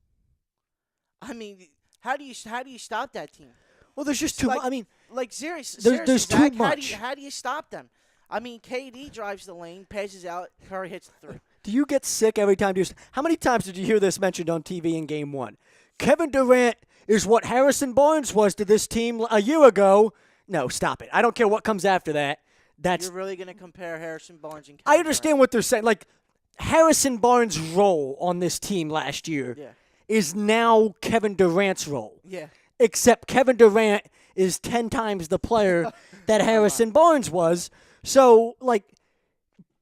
I mean, how do you stop that team? Well, there's just too much. I mean, seriously, there's too Zach, much. How do you stop them? I mean, KD drives the lane, passes out, Curry hits the three. Do you get sick every time you? How many times did you hear this mentioned on TV in Game 1? Kevin Durant is what Harrison Barnes was to this team a year ago. No, stop it. I don't care what comes after that. You're really going to compare Harrison Barnes and Kevin I understand what they're saying. Like, Harrison Barnes' role on this team last year is now Kevin Durant's role. Yeah. Except Kevin Durant is 10 times the player that Harrison Barnes was. So, like,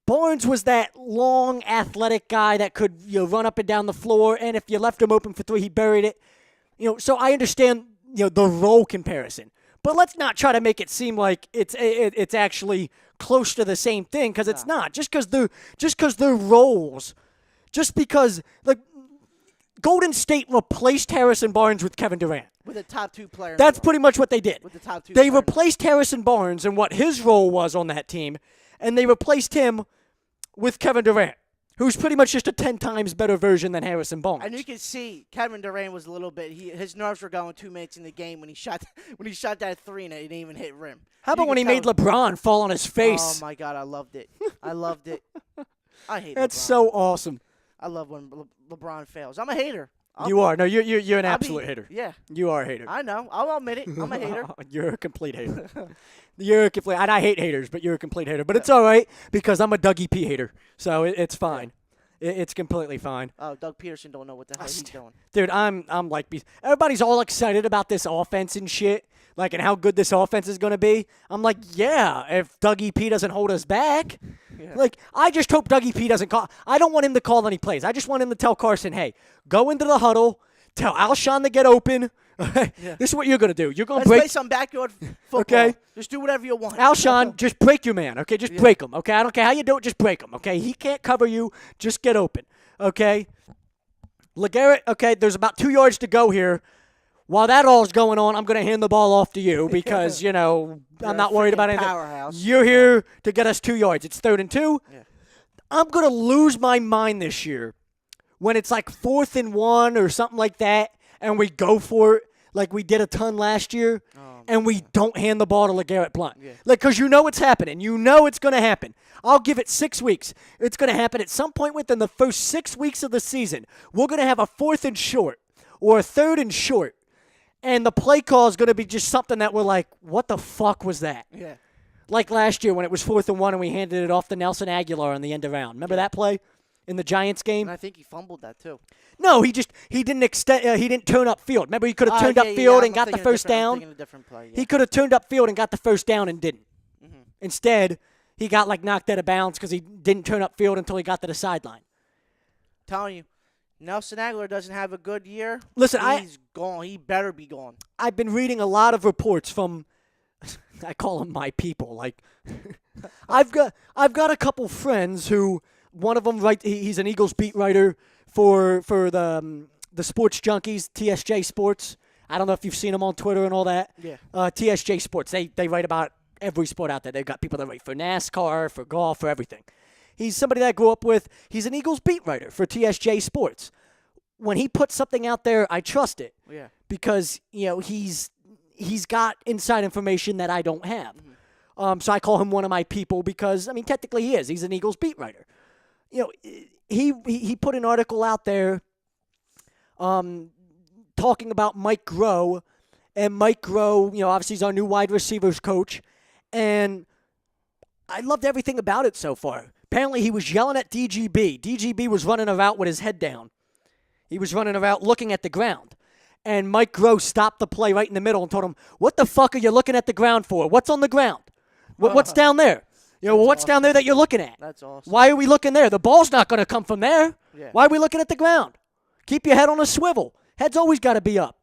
Barnes was that long, athletic guy that could run up and down the floor, and if you left him open for three, he buried it. So I understand the role comparison. But let's not try to make it seem like it's actually close to the same thing, because it's not. Just because they're roles, just because like Golden State replaced Harrison Barnes with Kevin Durant. With a top 2 player. That's pretty much what they did. With the top 2 They player. replaced Harrison Barnes and what his role was on that team, and they replaced him with Kevin Durant, who's pretty much just a 10 times better version than Harrison Barnes. And you can see Kevin Durant was a little bit. His nerves were going 2 minutes in the game when he shot that three and it didn't even hit rim. How about when he made LeBron fall on his face? Oh my God, I loved it. I loved it. I hate. That's LeBron. so awesome. I love when LeBron fails. I'm a hater. You are. No, you're an absolute hater. Yeah. You are a hater. I know. I'll admit it. I'm a hater. You're a complete hater. You're a complete. And I hate haters, but you're a complete hater. But it's all right because I'm a Dougie P hater, so it's fine. It's completely fine. Oh, Doug Peterson don't know what the hell he's doing. Dude, I'm like, everybody's all excited about this offense and shit, like, and how good this offense is going to be. I'm like, yeah, if Dougie P doesn't hold us back. Yeah. Like, I just hope Dougie P doesn't call. I don't want him to call any plays. I just want him to tell Carson, hey, go into the huddle, tell Alshon to get open. This is what you're going to do. You're going to break. Let's play some backyard football. Okay. Just do whatever you want. Alshon, just break your man, okay? Just break him, okay? I don't care how you do it, just break him, okay? He can't cover you. Just get open, okay? LeGarrette, okay, there's about 2 yards to go here. While that all's going on, I'm going to hand the ball off to you because, I'm not worried about anything. Powerhouse. You're here to get us 2 yards. It's 3rd and 2. Yeah. I'm going to lose my mind this year when it's like 4th and 1 or something like that, and we go for it like we did a ton last year, and we don't hand the ball to LeGarrette Blount. Yeah. Like, because you know it's happening. You know it's going to happen. I'll give it 6 weeks. It's going to happen at some point within the first 6 weeks of the season. We're going to have a 4th and short or a 3rd and short. And the play call is going to be just something that we're like, what the fuck was that? Yeah. Like last year when it was 4th and 1 and we handed it off to Nelson Aguilar on the end around. Remember that play in the Giants game? And I think he fumbled that too. No, he didn't extend. He didn't turn up field. Remember, he could have turned up field and got the first down. I'm thinking a different play. He could have turned up field and got the first down and didn't. Mm-hmm. Instead, he got like knocked out of bounds because he didn't turn up field until he got to the sideline. Telling you. Nelson Aguilar doesn't have a good year. Listen, he's gone. He better be gone. I've been reading a lot of reports from, I call them my people. Like, I've got a couple friends who, one of them, he's an Eagles beat writer for the Sports Junkies, TSJ Sports. I don't know if you've seen them on Twitter and all that. Yeah. TSJ Sports. They write about every sport out there. They've got people that write for NASCAR, for golf, for everything. He's somebody that I grew up with. He's an Eagles beat writer for TSJ Sports. When he puts something out there, I trust it. Yeah. Because, he's got inside information that I don't have. Mm-hmm. So I call him one of my people because, technically he is. He's an Eagles beat writer. He put an article out there talking about Mike Groh. And Mike Groh, obviously he's our new wide receivers coach. And I loved everything about it so far. Apparently, he was yelling at DGB. DGB was running a route with his head down. He was running a route looking at the ground. And Mike Groh stopped the play right in the middle and told him, what the fuck are you looking at the ground for? What's on the ground? What's down there? What's down there that you're looking at? That's awesome. Why are we looking there? The ball's not going to come from there. Yeah. Why are we looking at the ground? Keep your head on a swivel. Head's always got to be up.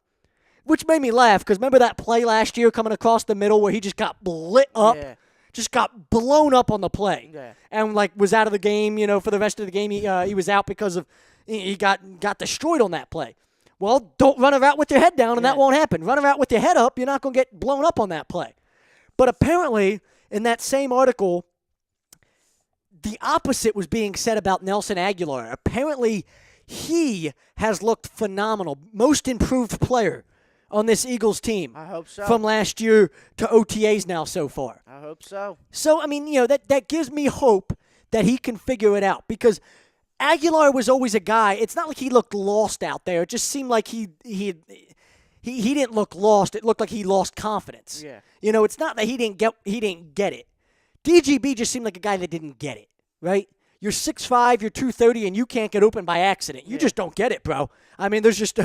Which made me laugh because remember that play last year coming across the middle where he just got lit up? Yeah. Just got blown up on the play, and was out of the game. For the rest of the game, he was out because of he got destroyed on that play. Well, don't run a route with your head down, and that won't happen. Run a route with your head up, you're not going to get blown up on that play. But apparently, in that same article, the opposite was being said about Nelson Aguilar. Apparently, he has looked phenomenal, most improved player on this Eagles team I hope so. from last year to OTAs now so far. I hope so. So, I mean, that gives me hope that he can figure it out because Aguilar was always a guy. It's not like he looked lost out there. It just seemed like he didn't look lost. It looked like he lost confidence. Yeah. It's not that he didn't get it. DGB just seemed like a guy that didn't get it, right? You're 6'5", you're 230, and you can't get open by accident. You just don't get it, bro. I mean, there's just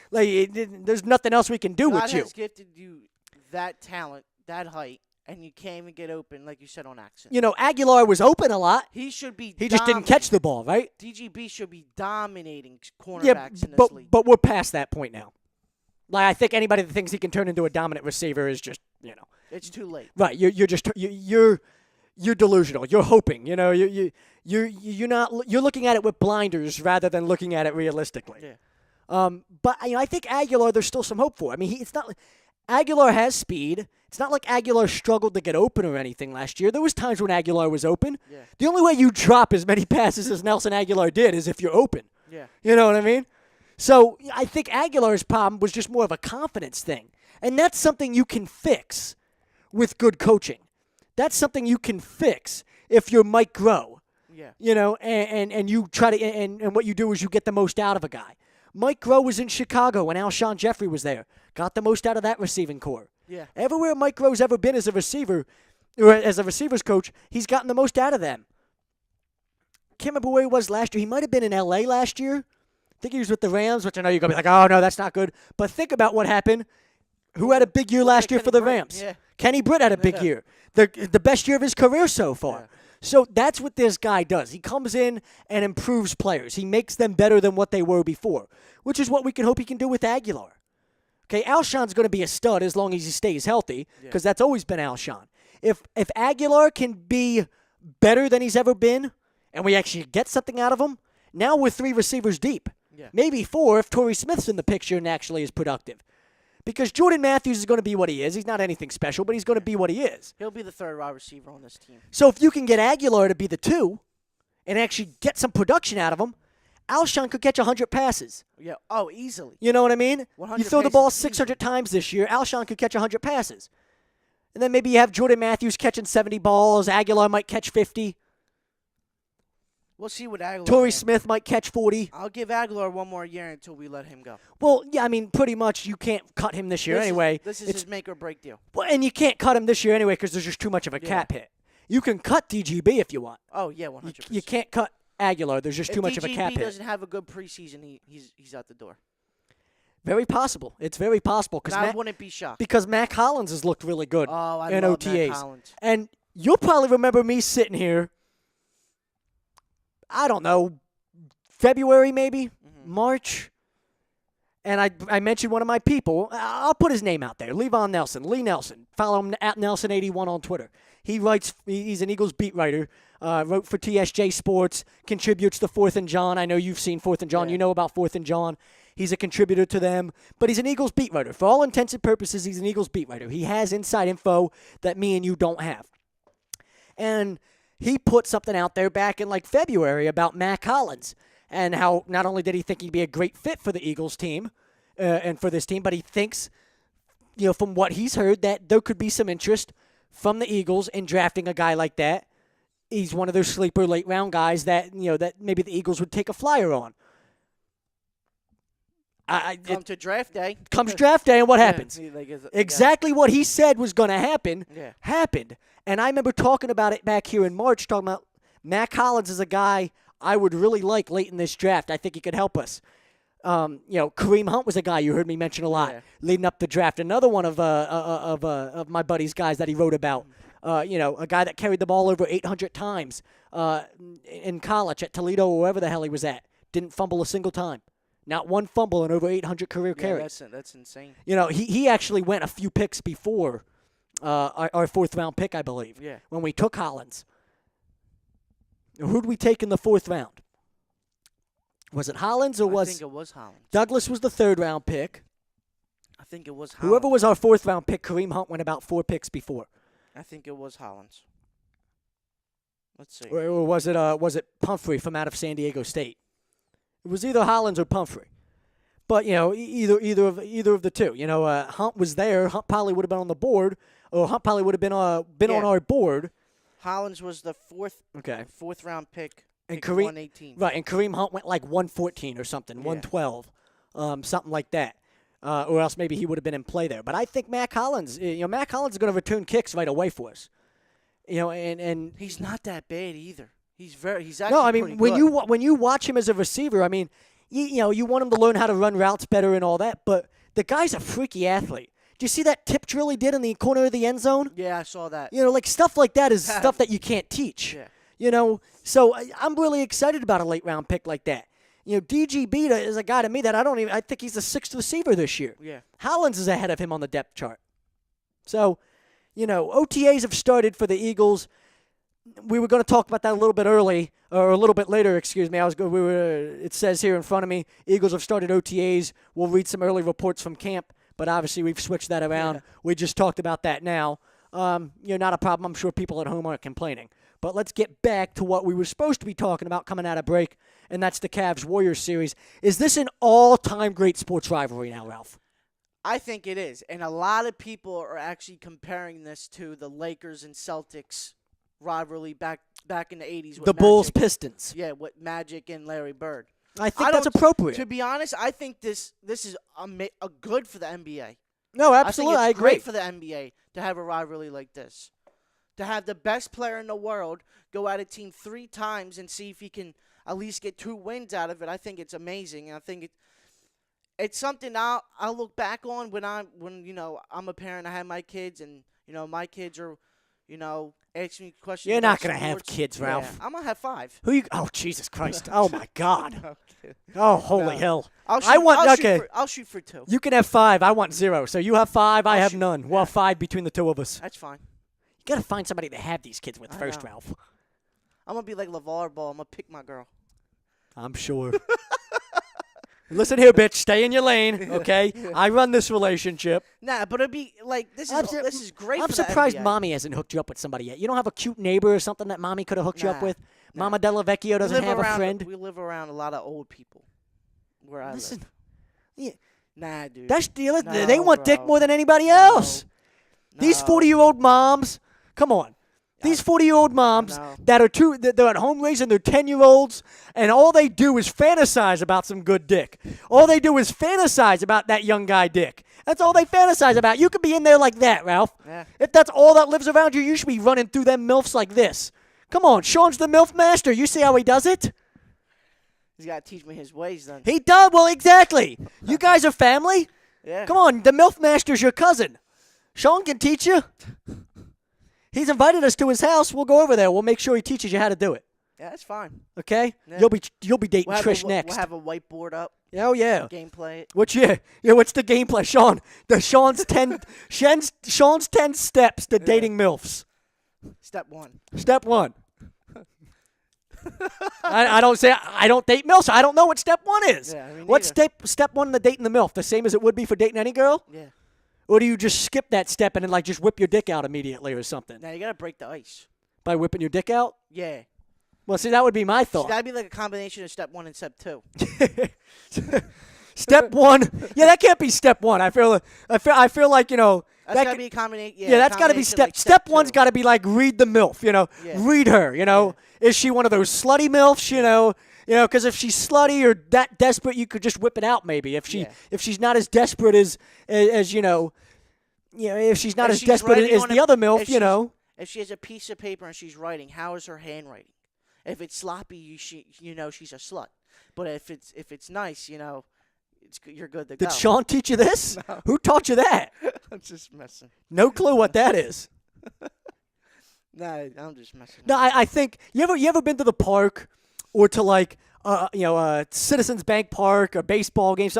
there's nothing else we can do God with you. has gifted you that talent, that height, and you can't even get open, like you said, on accident. Aguilar was open a lot. He should be. He just didn't catch the ball, right? DGB should be dominating cornerbacks Yeah, in this league. but we're past that point now. Like, I think anybody that thinks he can turn into a dominant receiver is just, It's too late. right. You're delusional. You're hoping. You're looking at it with blinders rather than looking at it realistically. Yeah. But I think Aguilar, there's still some hope for. I mean, it's not like Aguilar has speed. It's not like Aguilar struggled to get open or anything last year. There was times when Aguilar was open. Yeah. The only way you drop as many passes as Nelson Aguilar did is if you're open. Yeah. You know what I mean? So I think Aguilar's problem was just more of a confidence thing. And that's something you can fix with good coaching. That's something you can fix if you're Mike Groh. Yeah. And you try to and what you do is you get the most out of a guy. Mike Groh was in Chicago when Alshon Jeffrey was there. Got the most out of that receiving core. Yeah. Everywhere Mike Groh's ever been as a receiver or as a receivers coach, he's gotten the most out of them. Can't remember where he was last year. He might have been in L.A. last year. I think he was with the Rams, which I know you're going to be like, oh, no, that's not good. But think about what happened. Who had a big year last year for the Rams? Yeah. Kenny Britt had a big year. The best year of his career so far. Yeah. So that's what this guy does. He comes in and improves players. He makes them better than what they were before, which is what we can hope he can do with Aguilar. Okay, Alshon's going to be a stud as long as he stays healthy because that's always been Alshon. If Aguilar can be better than he's ever been and we actually get something out of him, now we're 3 receivers deep. Yeah. Maybe 4 if Torrey Smith's in the picture and actually is productive. Because Jordan Matthews is going to be what he is. He's not anything special, but he's going to be what he is. He'll be the third wide receiver on this team. So if you can get Aguilar to be the 2 and actually get some production out of him, Alshon could catch 100 passes. Yeah. Oh, easily. You know what I mean? 100 You throw the ball passes 600 times this year, Alshon could catch 100 passes. And then maybe you have Jordan Matthews catching 70 balls. Aguilar might catch 50. We'll see what Aguilar. Torrey can. Smith might catch 40. I'll give Aguilar one more year until we let him go. Well, yeah, I mean, pretty much you can't cut him this year anyway. This is It's- his make or break deal. Well, and you can't cut him this year anyway because there's just too much of a cap hit. You can cut DGB if you want. Oh yeah, 100%. You can't cut Aguilar. There's just too much of a cap If DGB hit. doesn't have a good preseason, he's out the door. Very possible. It's very possible And I wouldn't be shocked. because Mac Hollins has looked really good Oh, I in love OTAs. Mac Hollins. And you'll probably remember me sitting here, I don't know, February maybe, March, and I mentioned one of my people. I'll put his name out there, Levon Nelson, Lee Nelson. Follow him at Nelson81 on Twitter. He's an Eagles beat writer, wrote for TSJ Sports, contributes to 4th and John. I know you've seen 4th and John. Yeah. You know about 4th and John. He's a contributor to them, but he's an Eagles beat writer. For all intents and purposes, he's an Eagles beat writer. He has inside info that me and you don't have. And he put something out there back in like February about Mac Hollins and how not only did he think he'd be a great fit for the Eagles team and for this team, but he thinks, from what he's heard, that there could be some interest from the Eagles in drafting a guy like that. He's one of those sleeper late round guys that that maybe the Eagles would take a flyer on. Come to draft day. Comes draft day, and what happens? Yeah. Exactly what he said was going to happen Yeah. happened. And I remember talking about it back here in March, talking about Mac Hollins is a guy I would really like late in this draft. I think he could help us. Kareem Hunt was a guy you heard me mention a lot leading up the draft. Another one of my buddy's guys that he wrote about. A guy that carried the ball over 800 times in college at Toledo or wherever the hell he was at. Didn't fumble a single time. Not one fumble in over 800 career carries. That's insane. He actually went a few picks before our 4th round pick, I believe. Yeah. When we took Hollins. Who'd we take in the 4th round? Was it Hollins or I think it was Hollins. Douglas was the 3rd round pick? I think it was Hollins. Whoever was our 4th round pick, Kareem Hunt went about 4 picks before. I think it was Hollins. Let's see. Or was it Pumphrey from out of San Diego State? It was either Hollins or Pumphrey. But either of the two. Hunt was there. Hunt probably would have been on the board, or Hunt probably would have been on our board. Hollins was the fourth round pick. And pick Kareem 118. Right, and Kareem Hunt went like 114 or something, 112, something like that. Or else maybe he would have been in play there. But I think Mac Hollins, Mac Hollins is going to return kicks right away for us. And he's not that bad either. He's actually no, I mean pretty when good. you watch him as a receiver, I mean, you want him to learn how to run routes better and all that. But the guy's a freaky athlete. Do you see that tip drill he did in the corner of the end zone? Yeah, I saw that. Like stuff like that is stuff that you can't teach. Yeah. So I'm really excited about a late round pick like that. DG Beta is a guy to me that I think he's the sixth receiver this year. Yeah. Hollins is ahead of him on the depth chart. So, OTAs have started for the Eagles. We were going to talk about that a little bit later, excuse me. It says here in front of me, Eagles have started OTAs. We'll read some early reports from camp, but obviously we've switched that around. Yeah. We just talked about that now. Not a problem. I'm sure people at home aren't complaining. But let's get back to what we were supposed to be talking about coming out of break, and that's the Cavs-Warriors series. Is this an all-time great sports rivalry now, Ralph? I think it is. And a lot of people are actually comparing this to the Lakers and Celtics rivalry back in the 80s. With the Bulls-Pistons. Yeah, with Magic and Larry Bird. I think that's appropriate. To be honest, I think this is a good for the NBA. No, absolutely. I agree. Great for the NBA to have a rivalry like this. To have the best player in the world go out a team 3 times and see if he can at least get 2 wins out of it, I think it's amazing. And I think it's something I'll look back on when I'm a parent. I have my kids, and my kids are asking me questions. You're about not gonna have sports. kids, Ralph. Yeah, I'm gonna have 5. Who you? Oh, Jesus Christ! Oh my God! Oh, holy hell! I'll shoot for 2. You can have 5. I want 0. So you have 5. I have none. Yeah. We'll have 5 between the two of us. That's fine. You gotta find somebody to have these kids with first, know. Ralph. I'm gonna be like LeVar Ball. I'm gonna pick my girl. I'm sure. Listen here, bitch. Stay in your lane, okay? I run this relationship. Nah, but it'd be like this is great. I'm for the surprised NBA. Mommy hasn't hooked you up with somebody yet. You don't have a cute neighbor or something that Mommy could have hooked you up with? Nah. Mama Della Vecchio doesn't have a friend? We live around a lot of old people where I Listen, live. Nah, dude. They want dick more than anybody else. No. These 40-year-old moms, come on. These 40-year-old moms they're at home raising their 10-year-olds, and all they do is fantasize about some good dick. All they do is fantasize about that young guy dick. That's all they fantasize about. You could be in there like that, Ralph. Yeah. If that's all that lives around you, you should be running through them MILFs like this. Come on, Sean's the MILF master. You see how he does it? He's got to teach me his ways then. He does. Well, exactly. You guys are family. Yeah. Come on, the MILF master's your cousin. Sean can teach you. He's invited us to his house. We'll go over there. We'll make sure he teaches you how to do it. Yeah, that's fine. Okay? Yeah. You'll be dating Trish next. We'll have a whiteboard up. Oh yeah. Gameplay. What's the gameplay, Sean? Sean's 10 steps to dating MILFs. Step 1. Step 1. I don't date MILFs. So I don't know what step 1 is. Yeah, me What's neither. step 1 in the dating the MILF? The same as it would be for dating any girl? Yeah. Or do you just skip that step and then just whip your dick out immediately or something? Now you gotta break the ice. By whipping your dick out? Yeah. Well, see, that would be my So thought. that'd be like a combination of step 1 and step 2. Step 1. Yeah, that can't be step 1. I feel like That's that gotta be a combination. Yeah, that's got to be combination step. like Step 1's got to be like read the MILF. Yeah. Read her. Is she one of those slutty MILFs? Because if she's slutty or that desperate, you could just whip it out. Maybe if she's not as desperate as if she's not as desperate as the other MILF, If she has a piece of paper and she's writing, how is her handwriting? If it's sloppy, she's a slut. But if it's nice, you're good to go. Did Sean teach you this? No. Who taught you that? I'm just messing. No clue what that is. No, I'm just messing. No, I think you ever been to the park or to Citizens Bank Park, a baseball game,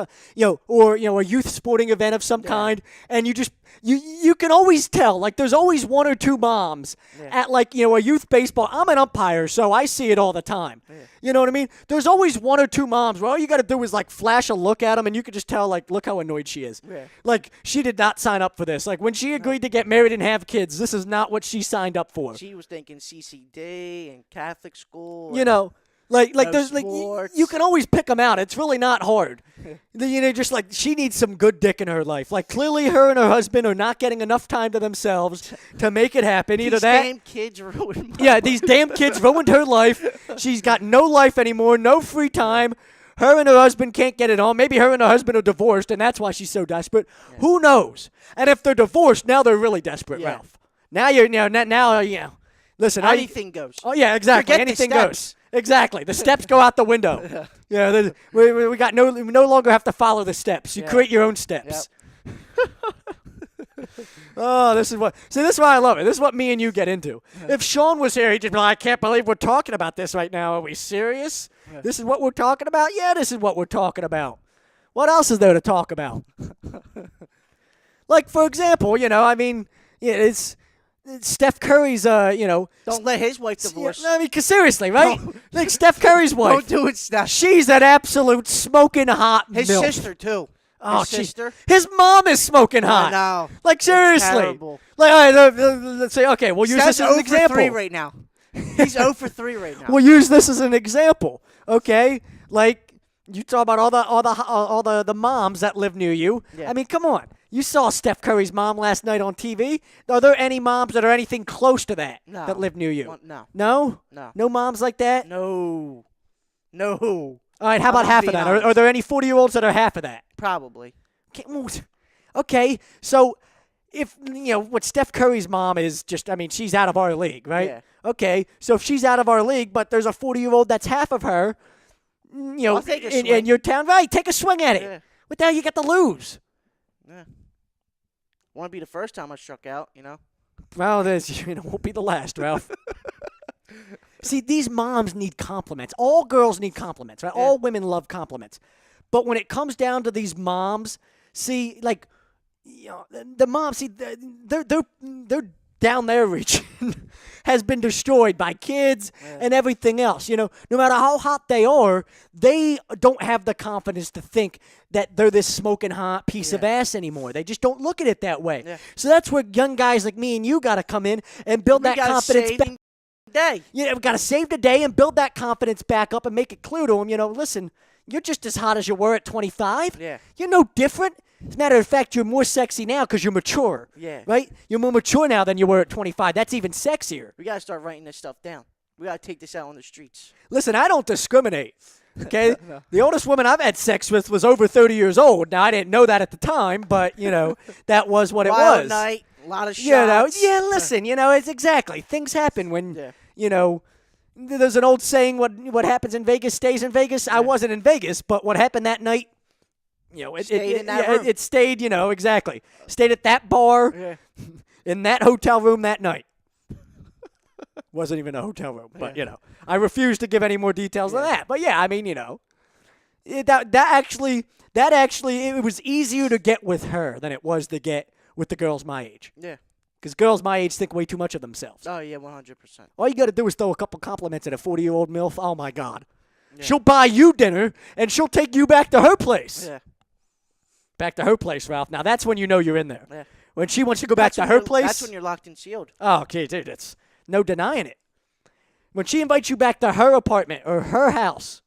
or a youth sporting event of some kind, and you can always tell, there's always 1 or 2 moms at a youth baseball. I'm an umpire, so I see it all the time. Yeah. You know what I mean? There's always 1 or 2 moms where all you got to do is flash a look at them, and you can just tell look how annoyed she is. Yeah. She did not sign up for this. When she agreed to get married and have kids, this is not what she signed up for. She was thinking CCD and Catholic school. Like No there's sports. you can always pick them out. It's really not hard. Just like she needs some good dick in her life. Like clearly her and her husband are not getting enough time to themselves to make it happen. Either These that. damn kids ruined my Yeah, life. these damn kids ruined her life. She's got no life anymore, no free time. Her and her husband can't get it on. Maybe her and her husband are divorced, and that's why she's so desperate. Yeah. Who knows? And if they're divorced, now they're really desperate, Yeah. Ralph. Now you're now. Listen, Anything goes. Oh yeah, exactly. Forget the Anything steps. goes. Exactly. The steps go out the window. Yeah, we got we no longer have to follow the steps. You create your own steps. Oh, this is what I love it. This is what me and you get into. If Sean was here, he'd just be like, I can't believe we're talking about this right now. Are we serious? This is what we're talking about? Yeah, this is what we're talking about. What else is there to talk about? Like, for example, it's Steph Curry's, Don't let his wife divorce. I mean, 'cause seriously, right? Like Steph Curry's wife. Don't do it, Steph. She's an absolute smoking hot His milf. sister, too. Oh, His sister. His mom is smoking hot. know. Like, seriously. terrible. Like, all right, let's say, okay, we'll use Steph's this as an 0 example. for 3 right now. He's 0 for 3 right now. We'll use this as an example, okay? Like, you talk about all the moms that live near you. Yeah. I mean, come on. You saw Steph Curry's mom last night on TV. Are there any moms that are anything close to that No. that live near you? No. No? No. No moms like that? No. All right, how about I'm half of being that? honest. Are there any 40-year-olds that are half of that? Probably. Okay, so if, what Steph Curry's mom is she's out of our league, right? Yeah. Okay, so if she's out of our league, but there's a 40-year-old that's half of her, I'll take a in swing. your town, right, take a swing at it. Yeah. What the hell you got to lose? Yeah. Want to be the first time I struck out, Well, this won't be the last, Ralph. See, these moms need compliments. All girls need compliments, right? Yeah. All women love compliments. But when it comes down to these moms, see, like, the moms, see, they're down their region has been destroyed by kids and everything else. No matter how hot they are, they don't have the confidence to think that they're this smoking hot piece of ass anymore. They just don't look at it that way. Yeah. So that's where young guys like me and you got to come in and build that confidence back. Day. We've got to save the day and build that confidence back up and make it clear to them, listen, you're just as hot as you were at 25. Yeah. You're no different. As a matter of fact, you're more sexy now because you're mature. Yeah. Right? You're more mature now than you were at 25. That's even sexier. We got to start writing this stuff down. We got to take this out on the streets. Listen, I don't discriminate. Okay? No. The oldest woman I've had sex with was over 30 years old. Now, I didn't know that at the time, but, that was what it Wild was. night, a lot of shots. Listen, it's exactly. Things happen when, there's an old saying, what happens in Vegas stays in Vegas. I wasn't in Vegas, but what happened that night, it stayed, exactly. Stayed at that bar, in that hotel room that night. Wasn't even a hotel room, but, I refuse to give any more details than that. But, that actually, it was easier to get with her than it was to get with the girls my age. Yeah. Because girls my age think way too much of themselves. Oh, yeah, 100%. All you got to do is throw a couple compliments at a 40-year-old MILF. Oh, my God. Yeah. She'll buy you dinner, and she'll take you back to her place. Yeah. Back to her place, Ralph. Now, that's when you know you're in there. Yeah. When she wants to go back to her place. That's when you're locked and sealed. Oh, okay, dude. That's no denying it. When she invites you back to her apartment or her house.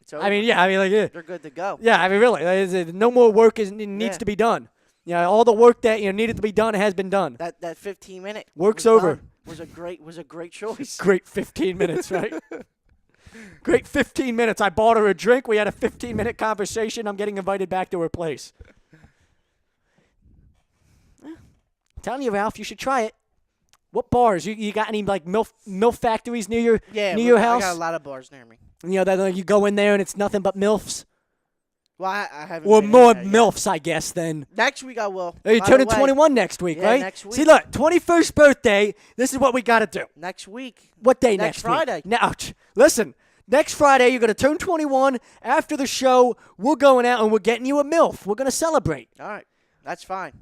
It's over. They're good to go. Yeah, really. No more work needs to be done. All the work that needed to be done has been done. That 15-minute work's over. Was a great choice. Great 15 minutes, right? Great 15 minutes. I bought her a drink. We had a 15-minute conversation. I'm getting invited back to her place. I'm telling you, Ralph, you should try it. What bars? You got any like MILF factories near your house? I got a lot of bars near me. That you go in there and it's nothing but MILFs. Well, I haven't. Or been more in there MILFs, I guess. Then next week I will. You're turning 21 next week, right? Next week. See, look, 21st birthday. This is what we got to do. Next week. What day next week? Friday. Now, listen. Next Friday, you're going to turn 21. After the show, we're going out and we're getting you a MILF. We're going to celebrate. All right. That's fine.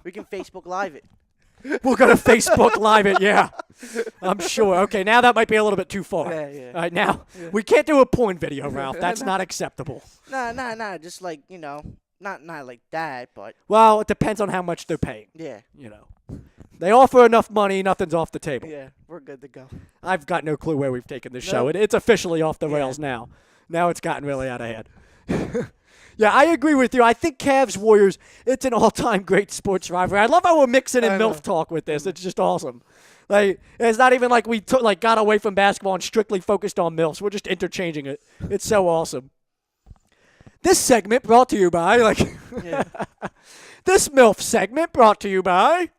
We can Facebook Live it. We're going to Facebook Live it, yeah. I'm sure. Okay, now that might be a little bit too far. Yeah. All right, now, we can't do a porn video, Ralph. That's not acceptable. Nah. Just like, not like that, but. Well, it depends on how much they're paying. Yeah. They offer enough money, nothing's off the table. Yeah, we're good to go. I've got no clue where we've taken this Nope. show. It's officially off the rails now. Now it's gotten really out of hand. Yeah, I agree with you. I think Cavs-Warriors, it's an all-time great sports rivalry. I love how we're mixing in MILF talk with this. It's just awesome. Like, it's not even like we got away from basketball and strictly focused on MILFs. We're just interchanging it. It's so awesome. This segment brought to you by, this MILF segment brought to you by.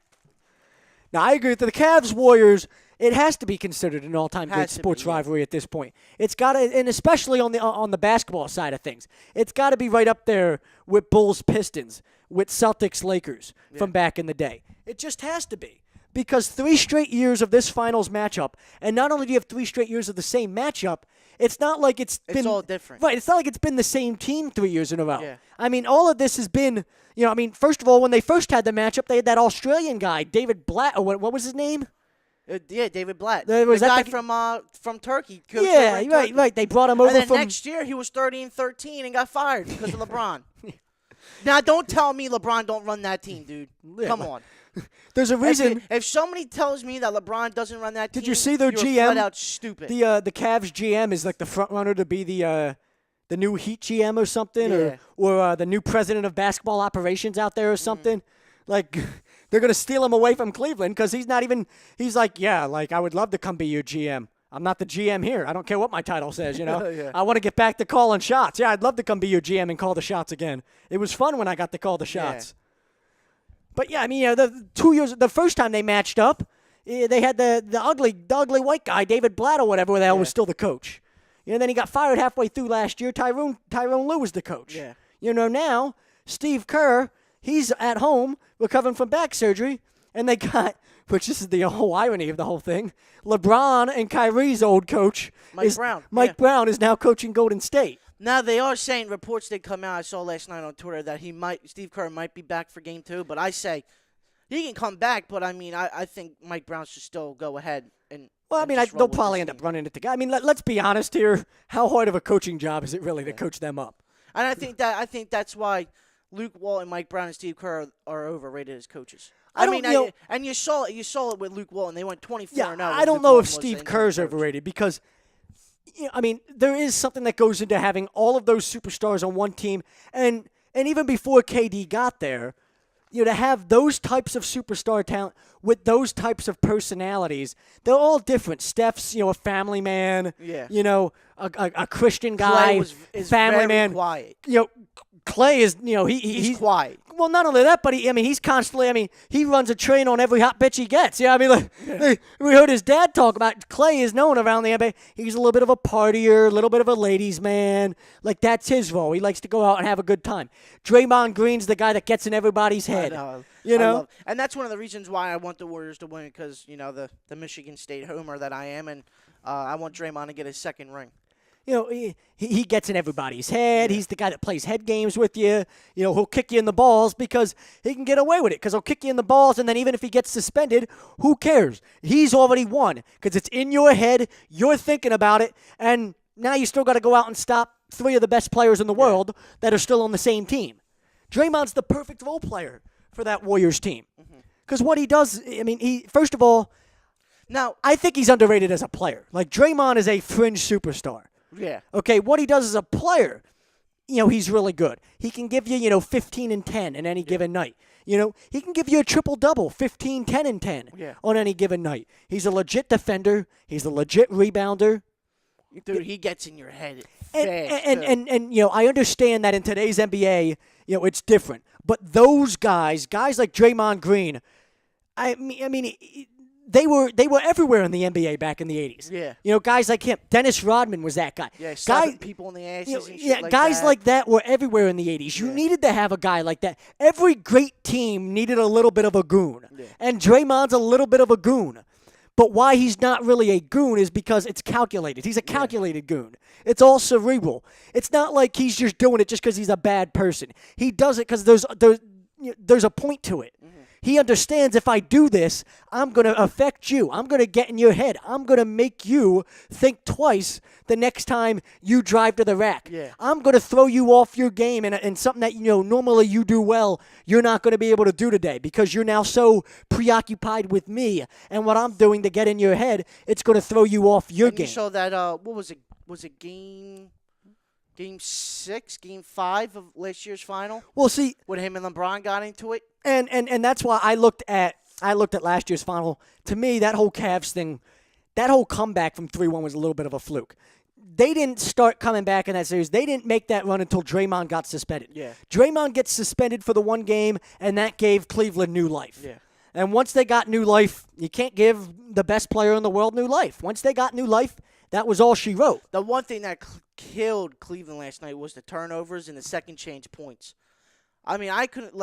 Now, I agree with the Cavs-Warriors. It has to be considered an all-time great sports rivalry at this point. It's got to, and especially on the basketball side of things, it's got to be right up there with Bulls-Pistons, with Celtics-Lakers from back in the day. It just has to be. Because 3 straight years of this finals matchup, and not only do you have 3 straight years of the same matchup, it's not like it's been... It's all different. Right, it's not like it's been the same team 3 years in a row. Yeah. I mean, all of this has been, first of all, when they first had the matchup, they had that Australian guy, David Blatt, or what was his name? David Blatt. Was the that guy from Turkey. Coach Yeah, over in right, Turkey. right. They brought him over And then from... next year, he was 30-13 and got fired because of LeBron. Now, don't tell me LeBron don't run that team, dude. Come on. There's a reason... If somebody tells me that LeBron doesn't run that team, Did you see their you're GM? flat out stupid. The Cavs GM is like the front runner to be the new Heat GM or something, Yeah. or the new president of basketball operations out there or something. Like, they're going to steal him away from Cleveland because he's like, I would love to come be your GM. I'm not the GM here. I don't care what my title says, Yeah. I want to get back to calling shots. Yeah, I'd love to come be your GM and call the shots again. It was fun when I got to call the shots. But, yeah, I mean, the first time they matched up, they had the ugly white guy, David Blatt or whatever the hell was still the coach. Then he got fired halfway through last year. Tyrone Lue was the coach. Yeah. Now, Steve Kerr, he's at home recovering from back surgery, and they got, which this is the whole irony of the whole thing, LeBron and Kyrie's old coach, Mike Brown, is now coaching Golden State. Now, they are saying, reports did come out, I saw last night on Twitter, that Steve Kerr might be back for Game 2, but I say he can come back, but I mean, I think Mike Brown should still go ahead and Well, I mean, just roll they'll with probably this end up team. running it together. I mean, let's be honest here. How hard of a coaching job is it really to coach them up? And I think that's why Luke Walton, Mike Brown, and Steve Kerr are overrated as coaches. And you saw it with Luke Walton. They went 24-0. I don't know if Steve Kerr's overrated because, there is something that goes into having all of those superstars on one team, and even before KD got there, to have those types of superstar talent with those types of personalities, they're all different. Steph's, a family man. Yeah. A Christian guy, is family very man. quiet. Clay is, He's quiet. Well, not only that, but he's constantly, he runs a train on every hot bitch he gets. Yeah, we heard his dad talk about Clay is known around the NBA. He's a little bit of a partier, a little bit of a ladies' man. Like, that's his role. He likes to go out and have a good time. Draymond Green's the guy that gets in everybody's head. I know? love, and that's one of the reasons why I want the Warriors to win because, the Michigan State homer that I am, and I want Draymond to get his second ring. He gets in everybody's head. Yeah. He's the guy that plays head games with you. He'll kick you in the balls because he can get away with it because he'll kick you in the balls, and then even if he gets suspended, who cares? He's already won because it's in your head. You're thinking about it, and now you still got to go out and stop 3 of the best players in the world that are still on the same team. Draymond's the perfect role player for that Warriors team because what he does, first of all, now I think he's underrated as a player. Like, Draymond is a fringe superstar. Yeah. Okay, what he does as a player, he's really good. He can give you, 15 and 10 in any given night. He can give you a triple-double, 15, 10, and 10 on any given night. He's a legit defender. He's a legit rebounder. Dude, he gets in your head And I understand that in today's NBA, it's different. But those guys like Draymond Green, they were everywhere in the NBA back in the 80s. Yeah. Guys like him. Dennis Rodman was that guy. Yeah, slapping people in the asses and shit like guys that. like that were everywhere in the 80s. You needed to have a guy like that. Every great team needed a little bit of a goon. Yeah. And Draymond's a little bit of a goon. But why he's not really a goon is because it's calculated. He's a calculated goon. It's all cerebral. It's not like he's just doing it just because he's a bad person. He does it because there's a point to it. He understands if I do this, I'm going to affect you. I'm going to get in your head. I'm going to make you think twice the next time you drive to the rack. Yeah. I'm going to throw you off your game and something that normally you do well, you're not going to be able to do today because you're now so preoccupied with me and what I'm doing to get in your head. It's going to throw you off your And game. you saw that, what was it? Was it Game 6, Game 5 of last year's final? Well, see, When him and LeBron got into it? and that's why I looked at last year's final. To me, that whole Cavs thing, that whole comeback from 3-1 was a little bit of a fluke. They didn't start coming back in that series. They didn't make that run until Draymond got suspended. Yeah. Draymond gets suspended for the one game, and that gave Cleveland new life. Yeah. And once they got new life, you can't give the best player in the world new life. Once they got new life, that was all she wrote. The one thing that killed Cleveland last night was the turnovers and the second change points. I mean, I couldn't,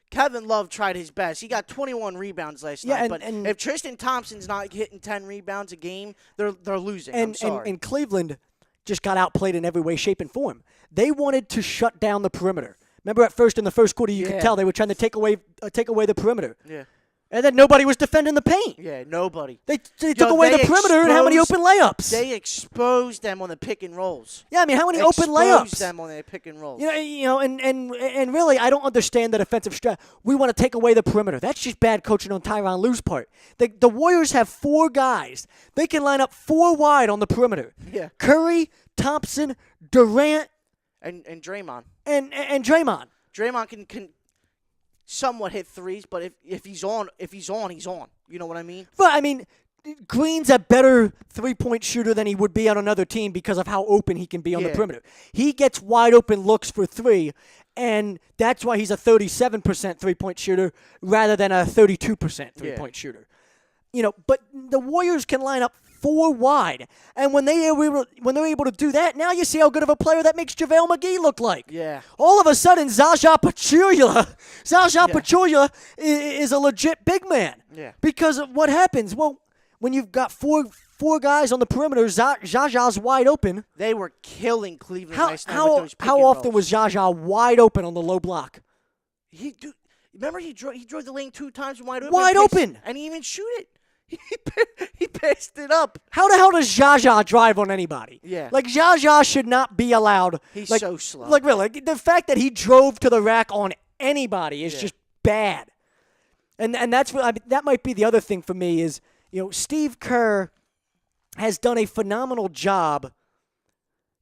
Kevin Love tried his best. He got 21 rebounds last night. But if Tristan Thompson's not hitting 10 rebounds a game, they're losing. I'm sorry. And Cleveland just got outplayed in every way, shape, and form. They wanted to shut down the perimeter. Remember at first in the first quarter, you could tell they were trying to take away the perimeter. Yeah. And then nobody was defending the paint. Yeah, nobody. They took away the perimeter and how many open layups? They exposed them on the pick and rolls. Yeah, I mean, how many open layups? Exposed them on the pick and rolls. And really, I don't understand that offensive strat. We want to take away the perimeter. That's just bad coaching on Tyronn Lue's part. The Warriors have 4 guys. They can line up 4 wide on the perimeter. Yeah. Curry, Thompson, Durant, And Draymond. and Draymond. Draymond can somewhat hit threes, but if he's on, he's on. You know what I mean? But I mean, Green's a better 3-point shooter than he would be on another team because of how open he can be on the perimeter. He gets wide open looks for 3, and that's why he's a 37% 3-point shooter rather than a 32% 3-point shooter. But the Warriors can line up 4 wide, and when they're able to do that, now you see how good of a player that makes JaVale McGee look like. Yeah. All of a sudden, Zaza Pachulia is a legit big man. Yeah. Because of what happens? Well, when you've got four guys on the perimeter, Zaza's wide open. They were killing Cleveland How last night with those pick how and often rolls. was Zaza wide open on the low block? Remember he drove the lane 2 times wide open. Wide open. And he even shoot it. He passed it up. How the hell does Zaza drive on anybody? Yeah. Zaza should not be allowed. He's so slow. Really, the fact that he drove to the rack on anybody is just bad. And that's what that might be the other thing for me is, Steve Kerr has done a phenomenal job.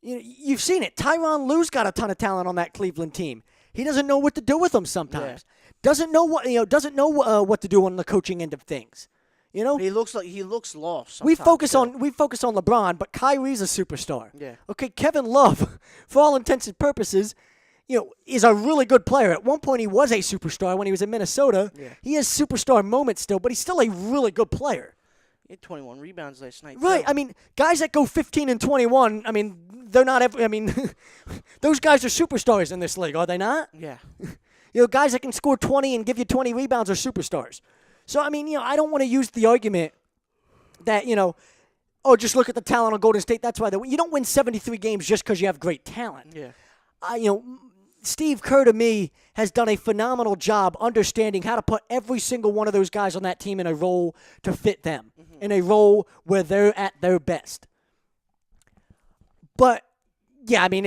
You've seen it. Tyronn Lue's got a ton of talent on that Cleveland team. He doesn't know what to do with them sometimes. Doesn't know what to do on the coaching end of things. He looks lost. We focus sometimes, on LeBron, but Kyrie's a superstar. Yeah. Okay, Kevin Love, for all intents and purposes, is a really good player. At one point, he was a superstar when he was in Minnesota. Yeah. He has superstar moments still, but he's still a really good player. He had 21 rebounds last night. Right. too. I mean, guys that go 15 and 21, I mean, they're not ever. I mean, those guys are superstars in this league, are they not? Yeah. Guys that can score 20 and give you 20 rebounds are superstars. So, I mean, I don't want to use the argument that, just look at the talent on Golden State. That's why you don't win 73 games just because you have great talent. Yeah. Steve Kerr, to me, has done a phenomenal job understanding how to put every single one of those guys on that team in a role to fit them, in a role where they're at their best. But, yeah, I mean,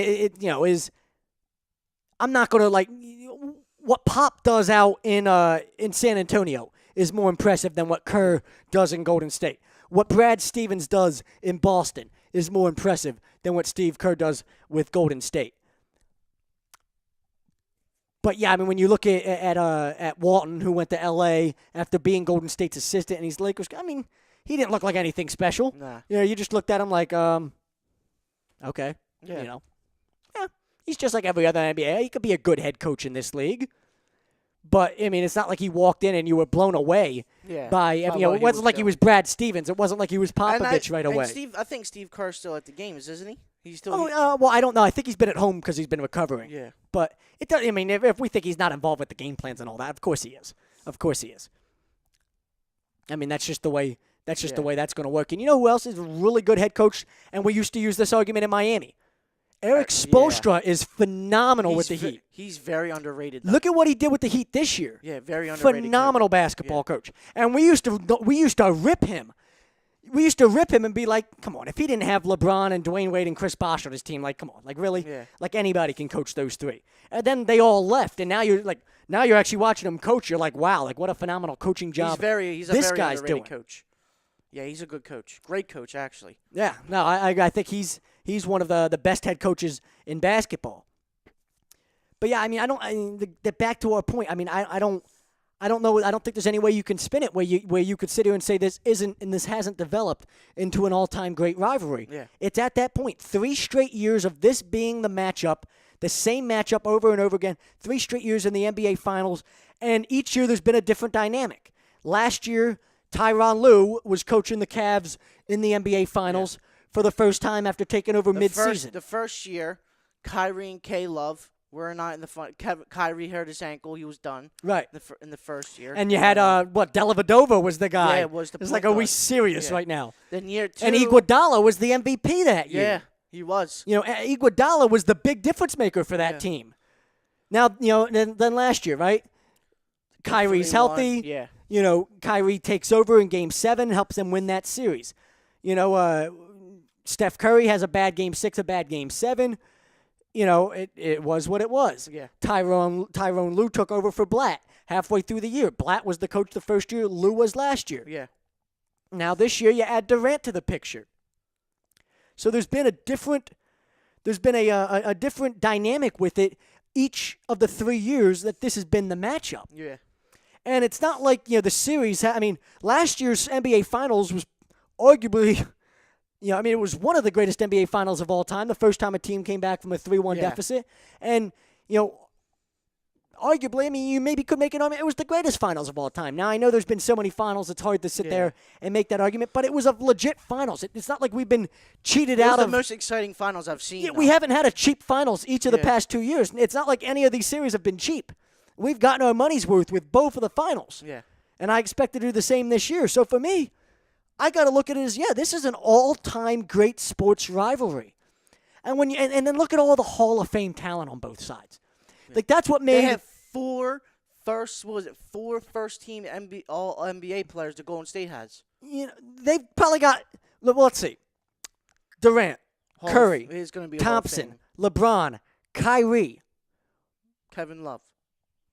I'm not going to, what Pop does out in San Antonio is more impressive than what Kerr does in Golden State. What Brad Stevens does in Boston is more impressive than what Steve Kerr does with Golden State. But yeah, I mean, when you look at Walton, who went to L.A. after being Golden State's assistant, and he's Lakers, I mean, he didn't look like anything special. Nah. You just looked at him like, okay, Yeah. he's just like every other NBA. He could be a good head coach in this league. But, I mean, it's not like he walked in and you were blown away by, it wasn't like he was Brad Stevens. It wasn't like he was Popovich right away. I think Steve Kerr's still at the games, isn't he? He's still. Well, I don't know. I think he's been at home because he's been recovering. Yeah. But it does. I mean, if we think he's not involved with the game plans and all that, of course he is. Of course he is. I mean, that's just the way. The way that's going to work. And you know who else is a really good head coach? And we used to use this argument in Miami. Eric Spoelstra is phenomenal with the Heat. He's very underrated. Though. Look at what he did with the Heat this year. Yeah, very underrated. Phenomenal basketball coach. And we used to rip him. We used to rip him and be like, come on, if he didn't have LeBron and Dwayne Wade and Chris Bosh on his team, like, come on, like, really? Yeah. Like, anybody can coach those three. And then they all left, and now you're actually watching him coach. You're like, wow, like, what a phenomenal coaching job He's a very guy's underrated doing. coach. Yeah, he's a good coach. Great coach, actually. Yeah, no, I think he's one of the best head coaches in basketball. But yeah, I mean, back to our point. I mean, I don't know. I don't think there's any way you can spin it where you could sit here and say this isn't and this hasn't developed into an all-time great rivalry. Yeah. It's at that point. 3 straight years of this being the matchup, the same matchup over and over again. 3 straight years in the NBA Finals, and each year there's been a different dynamic. Last year, Tyronn Lue was coaching the Cavs in the NBA Finals for the first time after taking over mid-season. The first year, Kyrie and K-Love were not in the fun. Kyrie hurt his ankle. He was done. Right. In the first year. And you had, Dellavedova was the guy. Yeah, it was the It's point like, are we guard. serious Yeah. right now? Then year 2. And Iguodala was the MVP that year. Yeah, he was. You know, Iguodala was the big difference maker for that team. Now, you know, then last year, right? Kyrie's healthy. Yeah. You know, Kyrie takes over in Game 7, helps them win that series. You know, Steph Curry has a bad Game 6, a bad Game 7. You know, it was what it was. Yeah. Tyronn Lue took over for Blatt halfway through the year. Blatt was the coach the first year. Lue was last year. Yeah. Now this year you add Durant to the picture. So there's been a different dynamic with it each of the 3 years that this has been the matchup. Yeah. And it's not like, you know, the series. I mean, last year's NBA Finals was arguably, you know, I mean, it was one of the greatest NBA Finals of all time. The first time a team came back from a 3-1 deficit. And, you know, arguably, I mean, you maybe could make an argument. It was the greatest Finals of all time. Now, I know there's been so many Finals, it's hard to sit there and make that argument. But it was a legit Finals. It's not like we've been cheated out It was of. the most exciting Finals I've seen. Yeah, we haven't had a cheap Finals each of the past 2 years. It's not like any of these series have been cheap. We've gotten our money's worth with both of the Finals. Yeah. And I expect to do the same this year. So for me, I got to look at it as, this is an all-time great sports rivalry. And when and then look at all the Hall of Fame talent on both sides. Like, that's what made They have 4 first-team all NBA players that Golden State has. You know, they've probably got, well, let's see, Durant, Curry, He's going to be Thompson, LeBron, Kyrie. Kevin Love.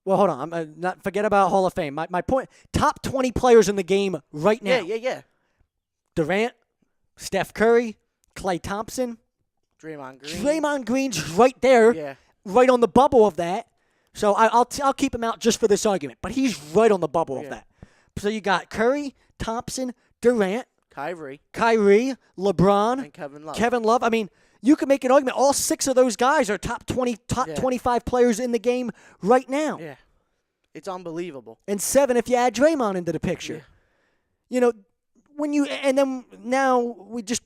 Well, hold on. I'm not forget about Hall of Fame. My point, top 20 players in the game right now. Yeah. Durant, Steph Curry, Klay Thompson. Draymond Green. Draymond Green's right there. Yeah. Right on the bubble of that. So I'll keep him out just for this argument. But he's right on the bubble of that. So you got Curry, Thompson, Durant, Kyrie, LeBron, and Kevin Love. Kevin Love. I mean, you can make an argument. All 6 of those guys are top 25 players in the game right now. Yeah. It's unbelievable. And 7 if you add Draymond into the picture. You know, and then now we just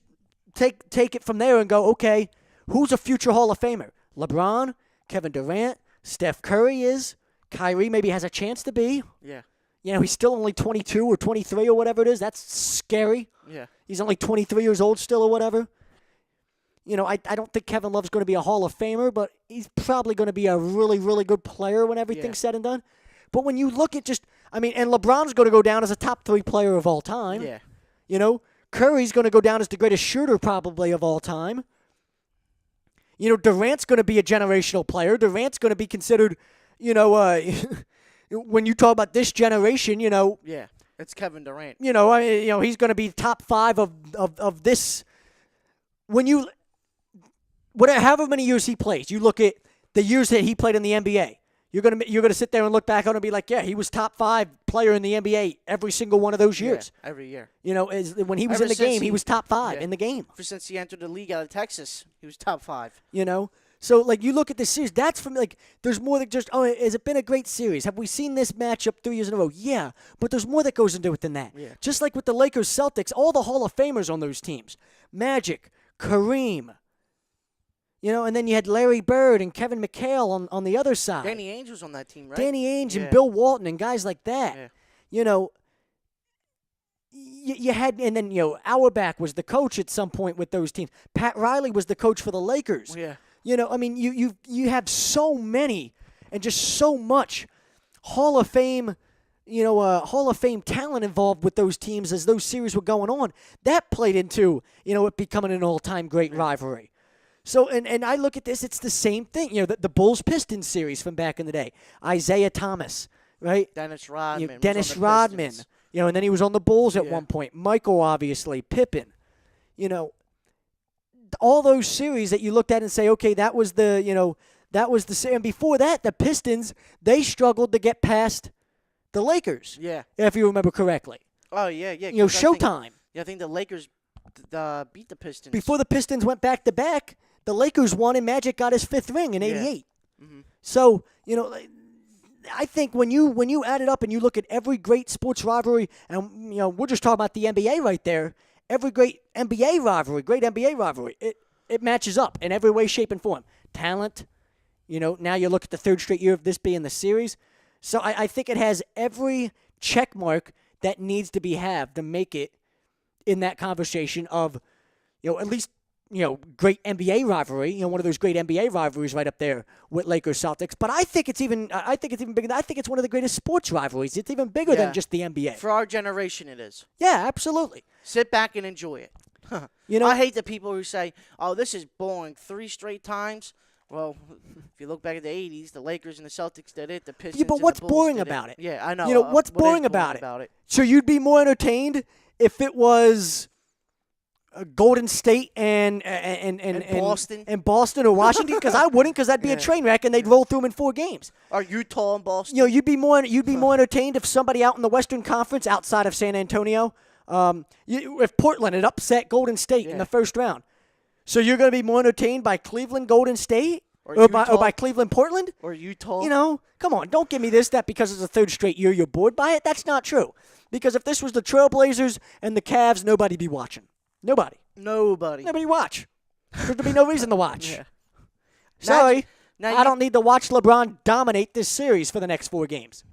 take it from there and go, okay, who's a future Hall of Famer? LeBron, Kevin Durant, Steph Curry is. Kyrie maybe has a chance to be. Yeah. You know, he's still only 22 or 23 or whatever it is. That's scary. Yeah. He's only 23 years old still or whatever. You know, I don't think Kevin Love's going to be a Hall of Famer, but he's probably going to be a really, really good player when everything's said and done. But when you look at and LeBron's going to go down as a top 3 player of all time. Yeah. You know, Curry's going to go down as the greatest shooter probably of all time. You know, Durant's going to be a generational player. Durant's going to be considered, you know, when you talk about this generation, you know. Yeah, it's Kevin Durant. You know, he's going to be top 5 of this. However many years he plays, you look at the years that he played in the NBA. You're gonna sit there and look back on it and be like, yeah, he was top 5 player in the NBA every single one of those years. Yeah, every year. You know, when he was in the game, he was top 5 in the game. Ever since he entered the league out of Texas, he was top 5. You know, so like you look at this series, that's from like there's more than just has it been a great series? Have we seen this matchup 3 years in a row? Yeah, but there's more that goes into it than that. Yeah. Just like with the Lakers, Celtics, all the Hall of Famers on those teams, Magic, Kareem. You know, and then you had Larry Bird and Kevin McHale on the other side. Danny Ainge was on that team, right? Danny Ainge and Bill Walton and guys like that. Yeah. You know, you had, and then, you know, Auerbach was the coach at some point with those teams. Pat Riley was the coach for the Lakers. Yeah. You know, I mean, you have so many and just so much Hall of Fame, Hall of Fame talent involved with those teams as those series were going on. That played into, it becoming an all-time great rivalry. So, and I look at this, it's the same thing. The Bulls-Pistons series from back in the day. Isaiah Thomas, right? Dennis Rodman. Dennis was on the Rodman. Pistons. And then he was on the Bulls at one point. Michael, obviously. Pippen. All those series that you looked at and say, okay, that was the series. And before that, the Pistons, they struggled to get past the Lakers. Yeah. If you remember correctly. Oh, yeah. Showtime. I think the Lakers beat the Pistons. Before the Pistons went back-to-back, the Lakers won and Magic got his 5th ring in '88. Mm-hmm. So, I think when you add it up and you look at every great sports rivalry, and we're just talking about the NBA right there, every great NBA rivalry, it matches up in every way, shape, and form. Talent, now you look at the 3rd straight year of this being the series. So I think it has every check mark that needs to be had to make it in that conversation of, at least, great NBA rivalry, one of those great NBA rivalries right up there with Lakers Celtics. But I think it's even bigger. I think it's one of the greatest sports rivalries. It's even bigger than just the NBA. For our generation, it is. Yeah, absolutely. Sit back and enjoy it. I hate the people who say, "Oh, this is boring. 3 straight times." Well, if you look back at the '80s, the Lakers and the Celtics did it. The Pistons. Yeah, but and what's the Bulls boring did about it? Yeah, I know. What's boring about it? So you'd be more entertained if it was Golden State and Boston or Washington, because I wouldn't, because that'd be a train wreck and they'd roll through them in 4 games. Or Utah and Boston. You'd be more entertained if somebody out in the Western Conference outside of San Antonio, if Portland had upset Golden State in the first round. So you're going to be more entertained by Cleveland Golden State or by Cleveland Portland? Or Utah. Come on, don't give me that because it's the 3rd straight year you're bored by it. That's not true. Because if this was the Trailblazers and the Cavs, nobody'd be watching. Nobody watch. There'd be no reason to watch. Yeah. Sorry, I don't need to watch LeBron dominate this series for the next 4 games.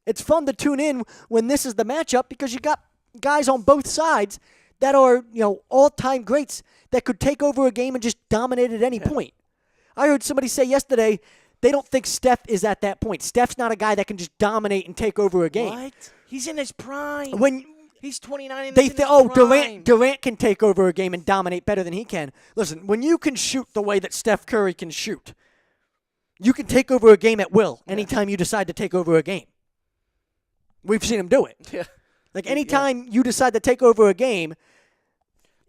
It's fun to tune in when this is the matchup because you got guys on both sides that are, all-time greats that could take over a game and just dominate at any point. I heard somebody say yesterday they don't think Steph is at that point. Steph's not a guy that can just dominate and take over a game. What? He's in his prime. He's 29 and they he's in think, his prime. Durant can take over a game and dominate better than he can. Listen, when you can shoot the way that Steph Curry can shoot, you can take over a game at will anytime you decide to take over a game. We've seen him do it. Yeah. Like anytime you decide to take over a game,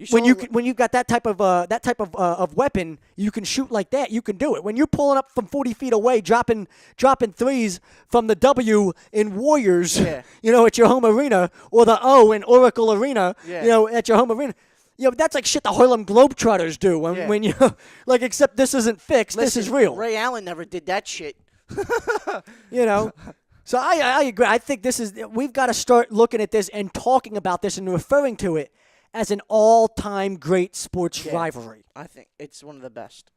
when you've got that type of weapon, you can shoot like that. You can do it. When you're pulling up from 40 feet away, dropping threes from the W in Warriors, at your home arena, or the O in Oracle Arena, at your home arena. That's like shit the Harlem Globetrotters do when you like. Except this isn't fixed. Listen, this is real. Ray Allen never did that shit. So I agree. I think we've got to start looking at this and talking about this and referring to it as an all-time great sports rivalry. I think it's one of the best.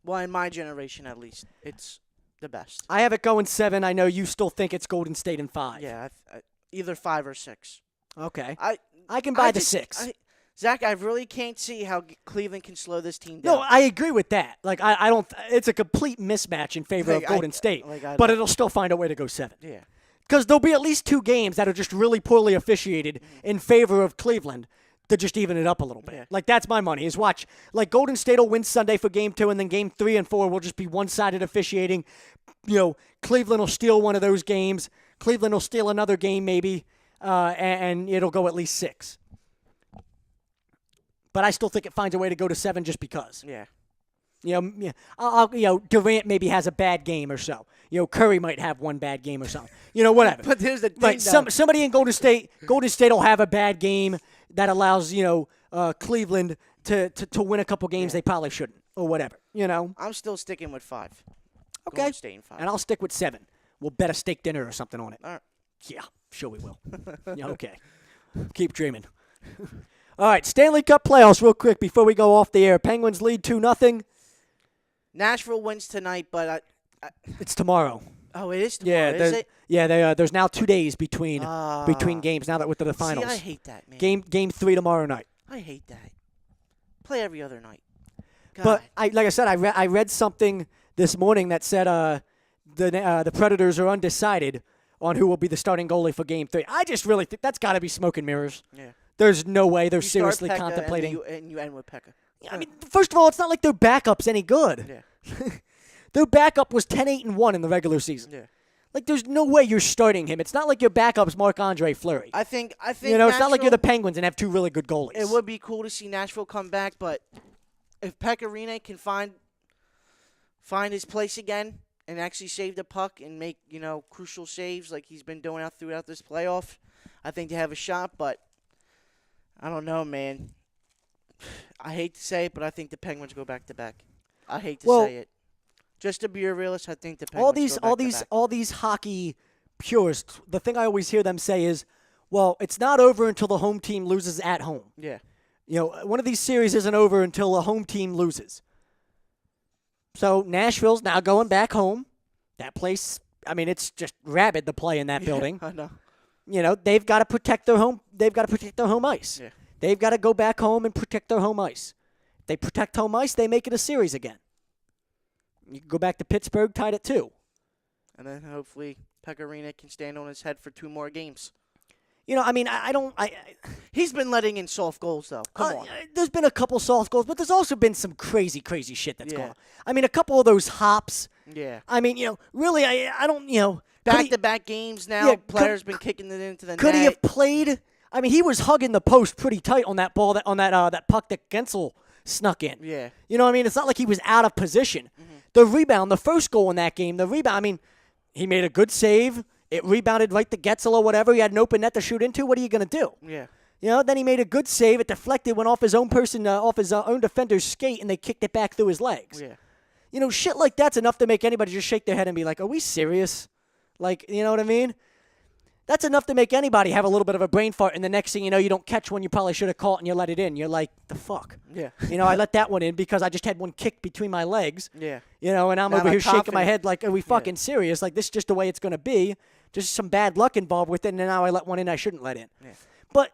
Well, in my generation, at least, it's the best. I have it going 7. I know you still think it's Golden State in 5. Yeah, either 5 or 6. Okay. I can buy the 6. Zach, I really can't see how Cleveland can slow this team No, down. I agree with that. Like, I don't. It's a complete mismatch in favor of Golden State, but it'll still find a way to go 7. Yeah. Because there'll be at least 2 games that are just really poorly officiated in favor of Cleveland to just even it up a little bit. Yeah. Like, that's my money, is watch. Like, Golden State will win Sunday for Game 2, and then Game 3 and 4 will just be one-sided officiating. Cleveland will steal one of those games. Cleveland will steal another game maybe, and it'll go at least 6. But I still think it finds a way to go to 7 just because. Yeah. Durant maybe has a bad game or so. Curry might have one bad game or something. Whatever. But there's the thing, like somebody in Golden State will have a bad game that allows Cleveland to win a couple games they probably shouldn't or whatever. I'm still sticking with 5. Okay. Golden State in 5. And I'll stick with 7. We'll bet a steak dinner or something on it. All right. Yeah, sure we will. Yeah, okay. Keep dreaming. All right, Stanley Cup Playoffs real quick before we go off the air. Penguins lead 2-0. Nashville wins tonight, but it's tomorrow. Oh, it is tomorrow, is it? Yeah, there's now 2 days between games now that we're to the finals. See, I hate that, man. Game 3 tomorrow night. I hate that. Play every other night. But like I said, I read something this morning that said the Predators are undecided on who will be the starting goalie for Game 3. I just really think that's got to be smoke and mirrors. Yeah. There's no way they're You start seriously Pekka contemplating. and you end with Pekka. I mean, first of all, it's not like their backup's any good. Yeah. Their backup was 10-8-1 in the regular season. Yeah. Like, there's no way you're starting him. It's not like your backup's Marc-Andre Fleury. I think You know, it's not like you're the Nashville- Penguins and have two really good goalies. It would be cool to see Nashville come back, but if Pekka Rinne can find his place again and actually save the puck and make, crucial saves like he's been doing throughout this playoff, I think they have a shot, but I don't know, man. I hate to say it, but I think the Penguins go back-to-back. I hate to say it. Just to be a realist, I think the Penguins go back-to-back. all these hockey purists, the thing I always hear them say is, well, it's not over until the home team loses at home. Yeah. One of these series isn't over until the home team loses. So Nashville's now going back home. That place, I mean, it's just rabid to play in that building. I know. They've got to protect their home. They've got to protect their home ice. Yeah. They've got to go back home and protect their home ice. If they protect home ice, they make it a series again. You can go back to Pittsburgh, tied at 2. And then hopefully Pekka Rinne can stand on his head for 2 more games. I mean, I don't. He's been letting in soft goals, though. Come on. There's been a couple soft goals, but there's also been some crazy shit that's Yeah. gone on. I mean, a couple of those hops. Yeah. I mean, really, I don't, Back-to-back games now. Yeah, Players been kicking it into the net. Could he have played? I mean, he was hugging the post pretty tight on that ball, that puck that Gensel snuck in. Yeah. You know what I mean? It's not like he was out of position. Mm-hmm. The rebound, the first goal in that game, I mean, he made a good save. It rebounded right to Gensel or whatever. He had an open net to shoot into. What are you going to do? Yeah. Then he made a good save. It deflected, went off his own off his own defender's skate, and they kicked it back through his legs. Yeah. Shit like that's enough to make anybody just shake their head and be like, are we serious? Like, you know what I mean? That's enough to make anybody have a little bit of a brain fart, and the next thing you know, you don't catch one you probably should have caught, and you let it in. You're like, the fuck? Yeah. I let that one in because I just had one kick between my legs. Yeah. And I'm Now over I'm here shaking my confident. head like, are we fucking serious? Like, this is just the way it's going to be. Just some bad luck involved with it, and now I let one in I shouldn't let in. Yeah. But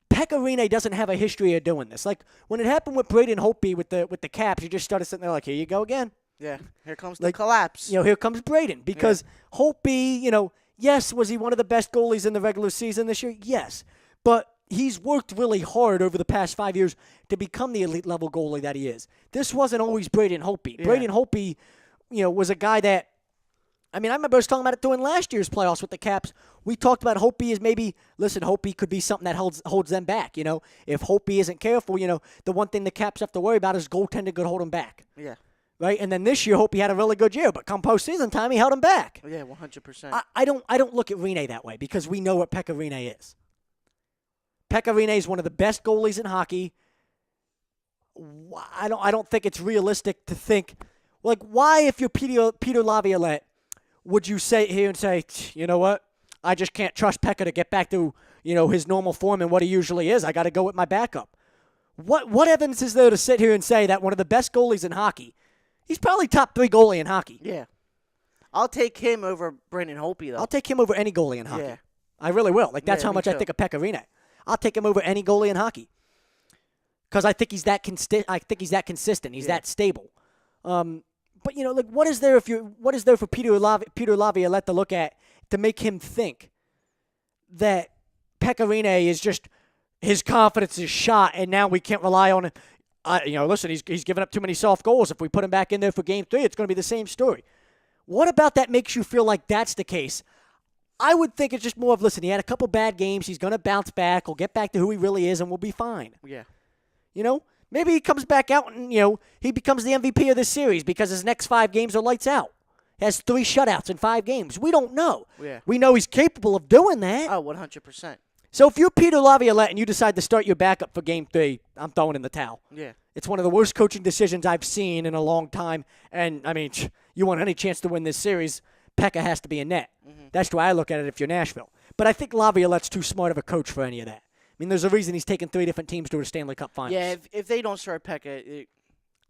Pekka Rinne doesn't have a history of doing this. Like, when it happened with Braden Holtby with the Caps, you just started sitting there like, here you go again. Yeah. Here comes the collapse. Here comes Braden. Because Holtby, yes, was he one of the best goalies in the regular season this year? Yes. But he's worked really hard over the past 5 years to become the elite level goalie that he is. This wasn't always Braden Holtby. Yeah. Braden Holtby, was a guy that, I mean, I remember us talking about it during last year's playoffs with the Caps. We talked about Holtby as maybe, Holtby could be something that holds them back. If Holtby isn't careful, the one thing the Caps have to worry about is goaltending could hold him back. Yeah. Right? And then this year, Holtby had a really good year, but come postseason time, he held him back. Yeah, 100%. I don't look at Rinne that way because we know what Pekka Rinne is. Pekka Rinne is one of the best goalies in hockey. I don't think it's realistic to think, like, why if you're Peter Laviolette, would you say here and say, you know what? I just can't trust Pekka to get back to, his normal form and what he usually is. I got to go with my backup. What evidence is there to sit here and say that one of the best goalies in hockey, he's probably top 3 goalie in hockey. Yeah. I'll take him over Brendan Holtby, though. I'll take him over any goalie in hockey. Yeah. I really will. Like, that's Yeah, how me much I too. think of Pekka Rinne. I'll take him over any goalie in hockey because I think he's that consistent. He's that stable. But like, what is there for Peter Laviolette to look at to make him think that Pekka Rinne is just his confidence is shot, and now we can't rely on it. Listen, he's given up too many soft goals. If we put him back in there for Game 3, it's going to be the same story. What about that makes you feel like that's the case? I would think it's just more of, listen, he had a couple bad games. He's going to bounce back. He'll get back to who he really is, and we'll be fine. Yeah. Maybe he comes back out and, he becomes the MVP of this series because his next 5 games are lights out. He has 3 shutouts in 5 games. We don't know. Yeah. We know he's capable of doing that. Oh, 100%. So if you're Peter Laviolette and you decide to start your backup for Game 3, I'm throwing in the towel. Yeah. It's one of the worst coaching decisions I've seen in a long time. And, I mean, you want any chance to win this series, Pekka has to be in net. Mm-hmm. That's the way I look at it if you're Nashville. But I think Laviolette's too smart of a coach for any of that. I mean, there's a reason he's taken 3 different teams to a Stanley Cup Finals. Yeah, if they don't start Pekka,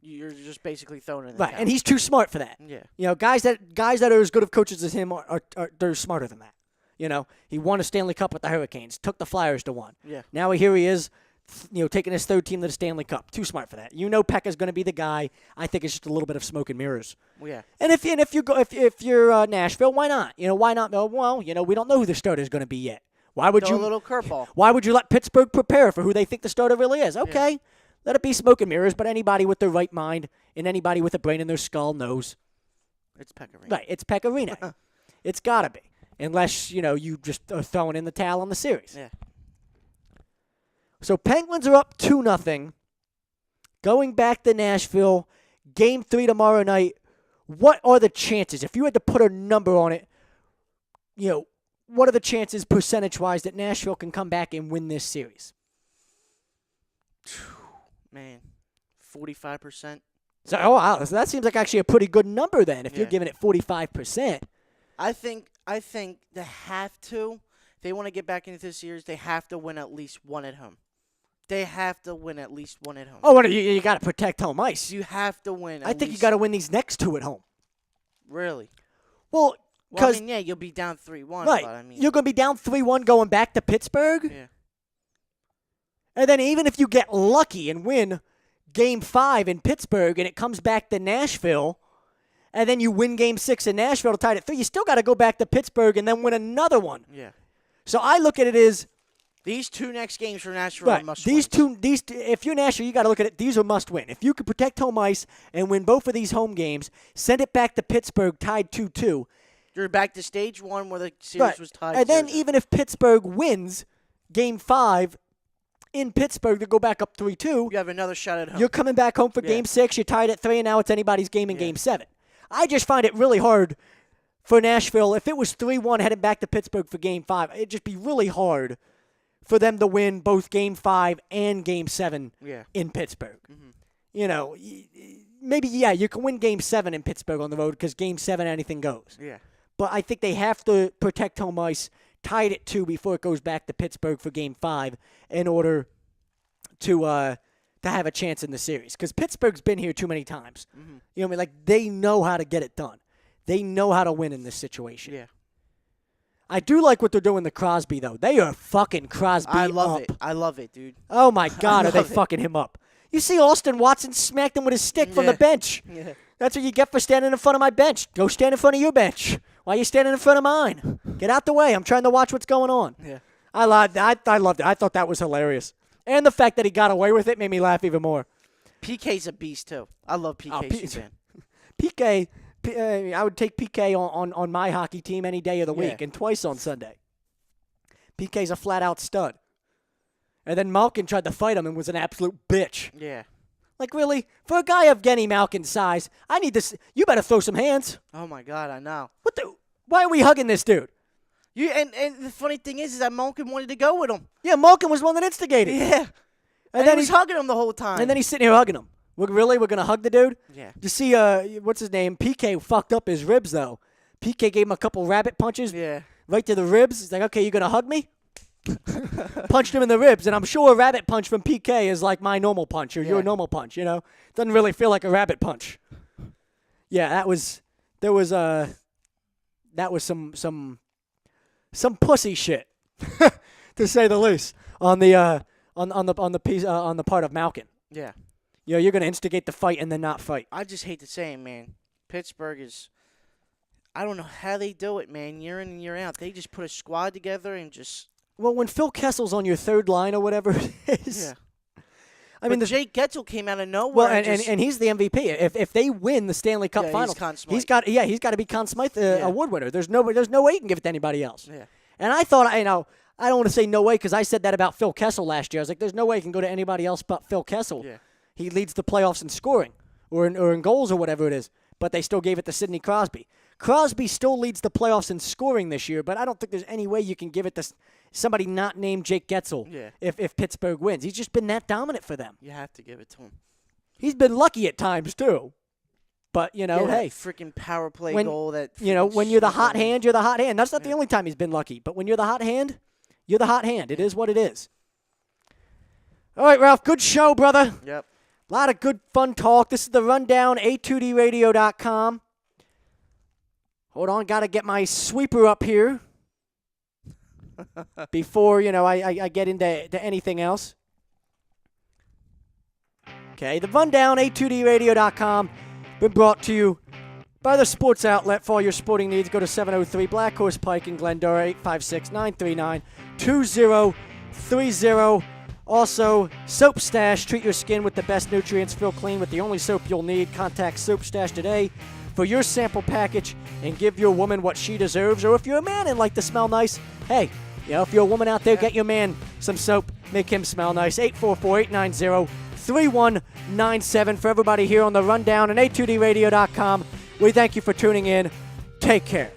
you're just basically throwing in the right, towel. and he's too smart for that. Yeah. Guys that are as good of coaches as him are they're smarter than that. He won a Stanley Cup with the Hurricanes, took the Flyers to 1. Yeah. Now here he is taking his third team to the Stanley Cup. Too smart for that. You know Pekka's going to be the guy. I think it's just a little bit of smoke and mirrors. Well, yeah. And if you're Nashville, why not? Why not? Well, we don't know who the starter is going to be yet. Why would Throw you a little curveball? Why would you let Pittsburgh prepare for who they think the starter really is? Okay, let it be smoke and mirrors. But anybody with their right mind and anybody with a brain in their skull knows. It's Pekka. Right, it's Pekka Rinne. It's got to be. Unless, you just are throwing in the towel on the series. Yeah. So Penguins are up 2-0. Going back to Nashville, Game 3 tomorrow night. What are the chances? If you had to put a number on it, what are the chances percentage-wise that Nashville can come back and win this series? Man, 45%. So, wow, so that seems like actually a pretty good number then if you're giving it 45%. I think they have to. If they want to get back into this series, they have to win at least one at home. They have to win at least one at home. Oh, you got to protect home ice. You have to win. I think you got to win these next two at home. Really? Well, because you'll be down 3-1. Right, But, you're going to be down 3-1 going back to Pittsburgh. Yeah. And then even if you get lucky and win Game 5 in Pittsburgh and it comes back to Nashville, and then you win Game 6 in Nashville to tie it at 3, you still got to go back to Pittsburgh and then win another one. Yeah. So I look at it as these two next games for Nashville are must win. If you're Nashville, you got to look at it. These are must win. If you could protect home ice and win both of these home games, send it back to Pittsburgh tied 2-2. You're back to stage 1 where the series was tied. And then even if Pittsburgh wins Game 5 in Pittsburgh to go back up 3-2, you have another shot at home. You're coming back home for Game 6. You're tied at 3, and now it's anybody's game in Game 7. I just find it really hard for Nashville. If it was 3-1 heading back to Pittsburgh for Game 5, it'd just be really hard for them to win both Game 5 and Game 7 in Pittsburgh. Mm-hmm. Maybe, you can win Game 7 in Pittsburgh on the road because Game 7, anything goes. Yeah. But I think they have to protect home ice, tied at 2 before it goes back to Pittsburgh for Game 5 in order to have a chance in the series. Because Pittsburgh's been here too many times. Mm-hmm. You know what I mean? Like, they know how to get it done. They know how to win in this situation. Yeah. I do like what they're doing to Crosby, though. They are fucking Crosby up. I love it, dude. Oh, my God, are they fucking him up. You see Austin Watson smacked him with his stick from the bench. Yeah. That's what you get for standing in front of my bench. Go stand in front of your bench. Why are you standing in front of mine? Get out the way. I'm trying to watch what's going on. Yeah. I loved it. I thought that was hilarious. And the fact that he got away with it made me laugh even more. PK's a beast, too. I love PK. PK, I would take PK on my hockey team any day of the week and twice on Sunday. PK's a flat-out stud. And then Malkin tried to fight him and was an absolute bitch. Yeah. Like, really? For a guy of Genny Malkin's size, I need this. You better throw some hands. Oh, my God, I know. Why are we hugging this dude? And the funny thing is that Malkin wanted to go with him. Yeah, Malkin was one that instigated. Yeah. And then he's hugging him the whole time. And then he's sitting here hugging him. We're going to hug the dude? Yeah. You see, what's his name? PK fucked up his ribs, though. PK gave him a couple rabbit punches right to the ribs. He's like, okay, you going to hug me? Punched him in the ribs. And I'm sure a rabbit punch from PK is like my normal punch or your normal punch, Doesn't really feel like a rabbit punch. Yeah, that was some pussy shit, to say the least, on the part of Malkin. Yeah. You're gonna instigate the fight and then not fight. I just hate to say it, man. Pittsburgh is. I don't know how they do it, man. Year in and year out, they just put a squad together and just. Well, when Phil Kessel's on your third line or whatever it is. Yeah. I mean, Jake Getzel came out of nowhere. Well, and he's the MVP. If they win the Stanley Cup Finals, he's got to be Conn Smythe award winner. There's no way you can give it to anybody else. Yeah. And I thought, I don't want to say no way because I said that about Phil Kessel last year. I was like, there's no way he can go to anybody else but Phil Kessel. Yeah. He leads the playoffs in scoring or in goals or whatever it is. But they still gave it to Sidney Crosby. Crosby still leads the playoffs in scoring this year, but I don't think there's any way you can give it to somebody not named Jake Getzel if Pittsburgh wins. He's just been that dominant for them. You have to give it to him. He's been lucky at times, too. But, hey. Freaking power play goal that. When you're the hot hand, you're the hot hand. That's not the only time he's been lucky. But when you're the hot hand, you're the hot hand. It is what it is. All right, Ralph, good show, brother. Yep. A lot of good, fun talk. This is the Rundown, a2dradio.com. Hold on, got to get my sweeper up here before, I get into anything else. Okay, the Rundown, A2DRadio.com, been brought to you by the sports outlet for all your sporting needs. Go to 703 Black Horse Pike in Glendora, 856-939-2030. Also, Soap Stash. Treat your skin with the best nutrients. Feel clean with the only soap you'll need. Contact Soap Stash today for your sample package and give your woman what she deserves. Or if you're a man and like to smell nice, hey, if you're a woman out there, get your man some soap. Make him smell nice. 844-890-3197. For everybody here on the Rundown and A2DRadio.com, we thank you for tuning in. Take care.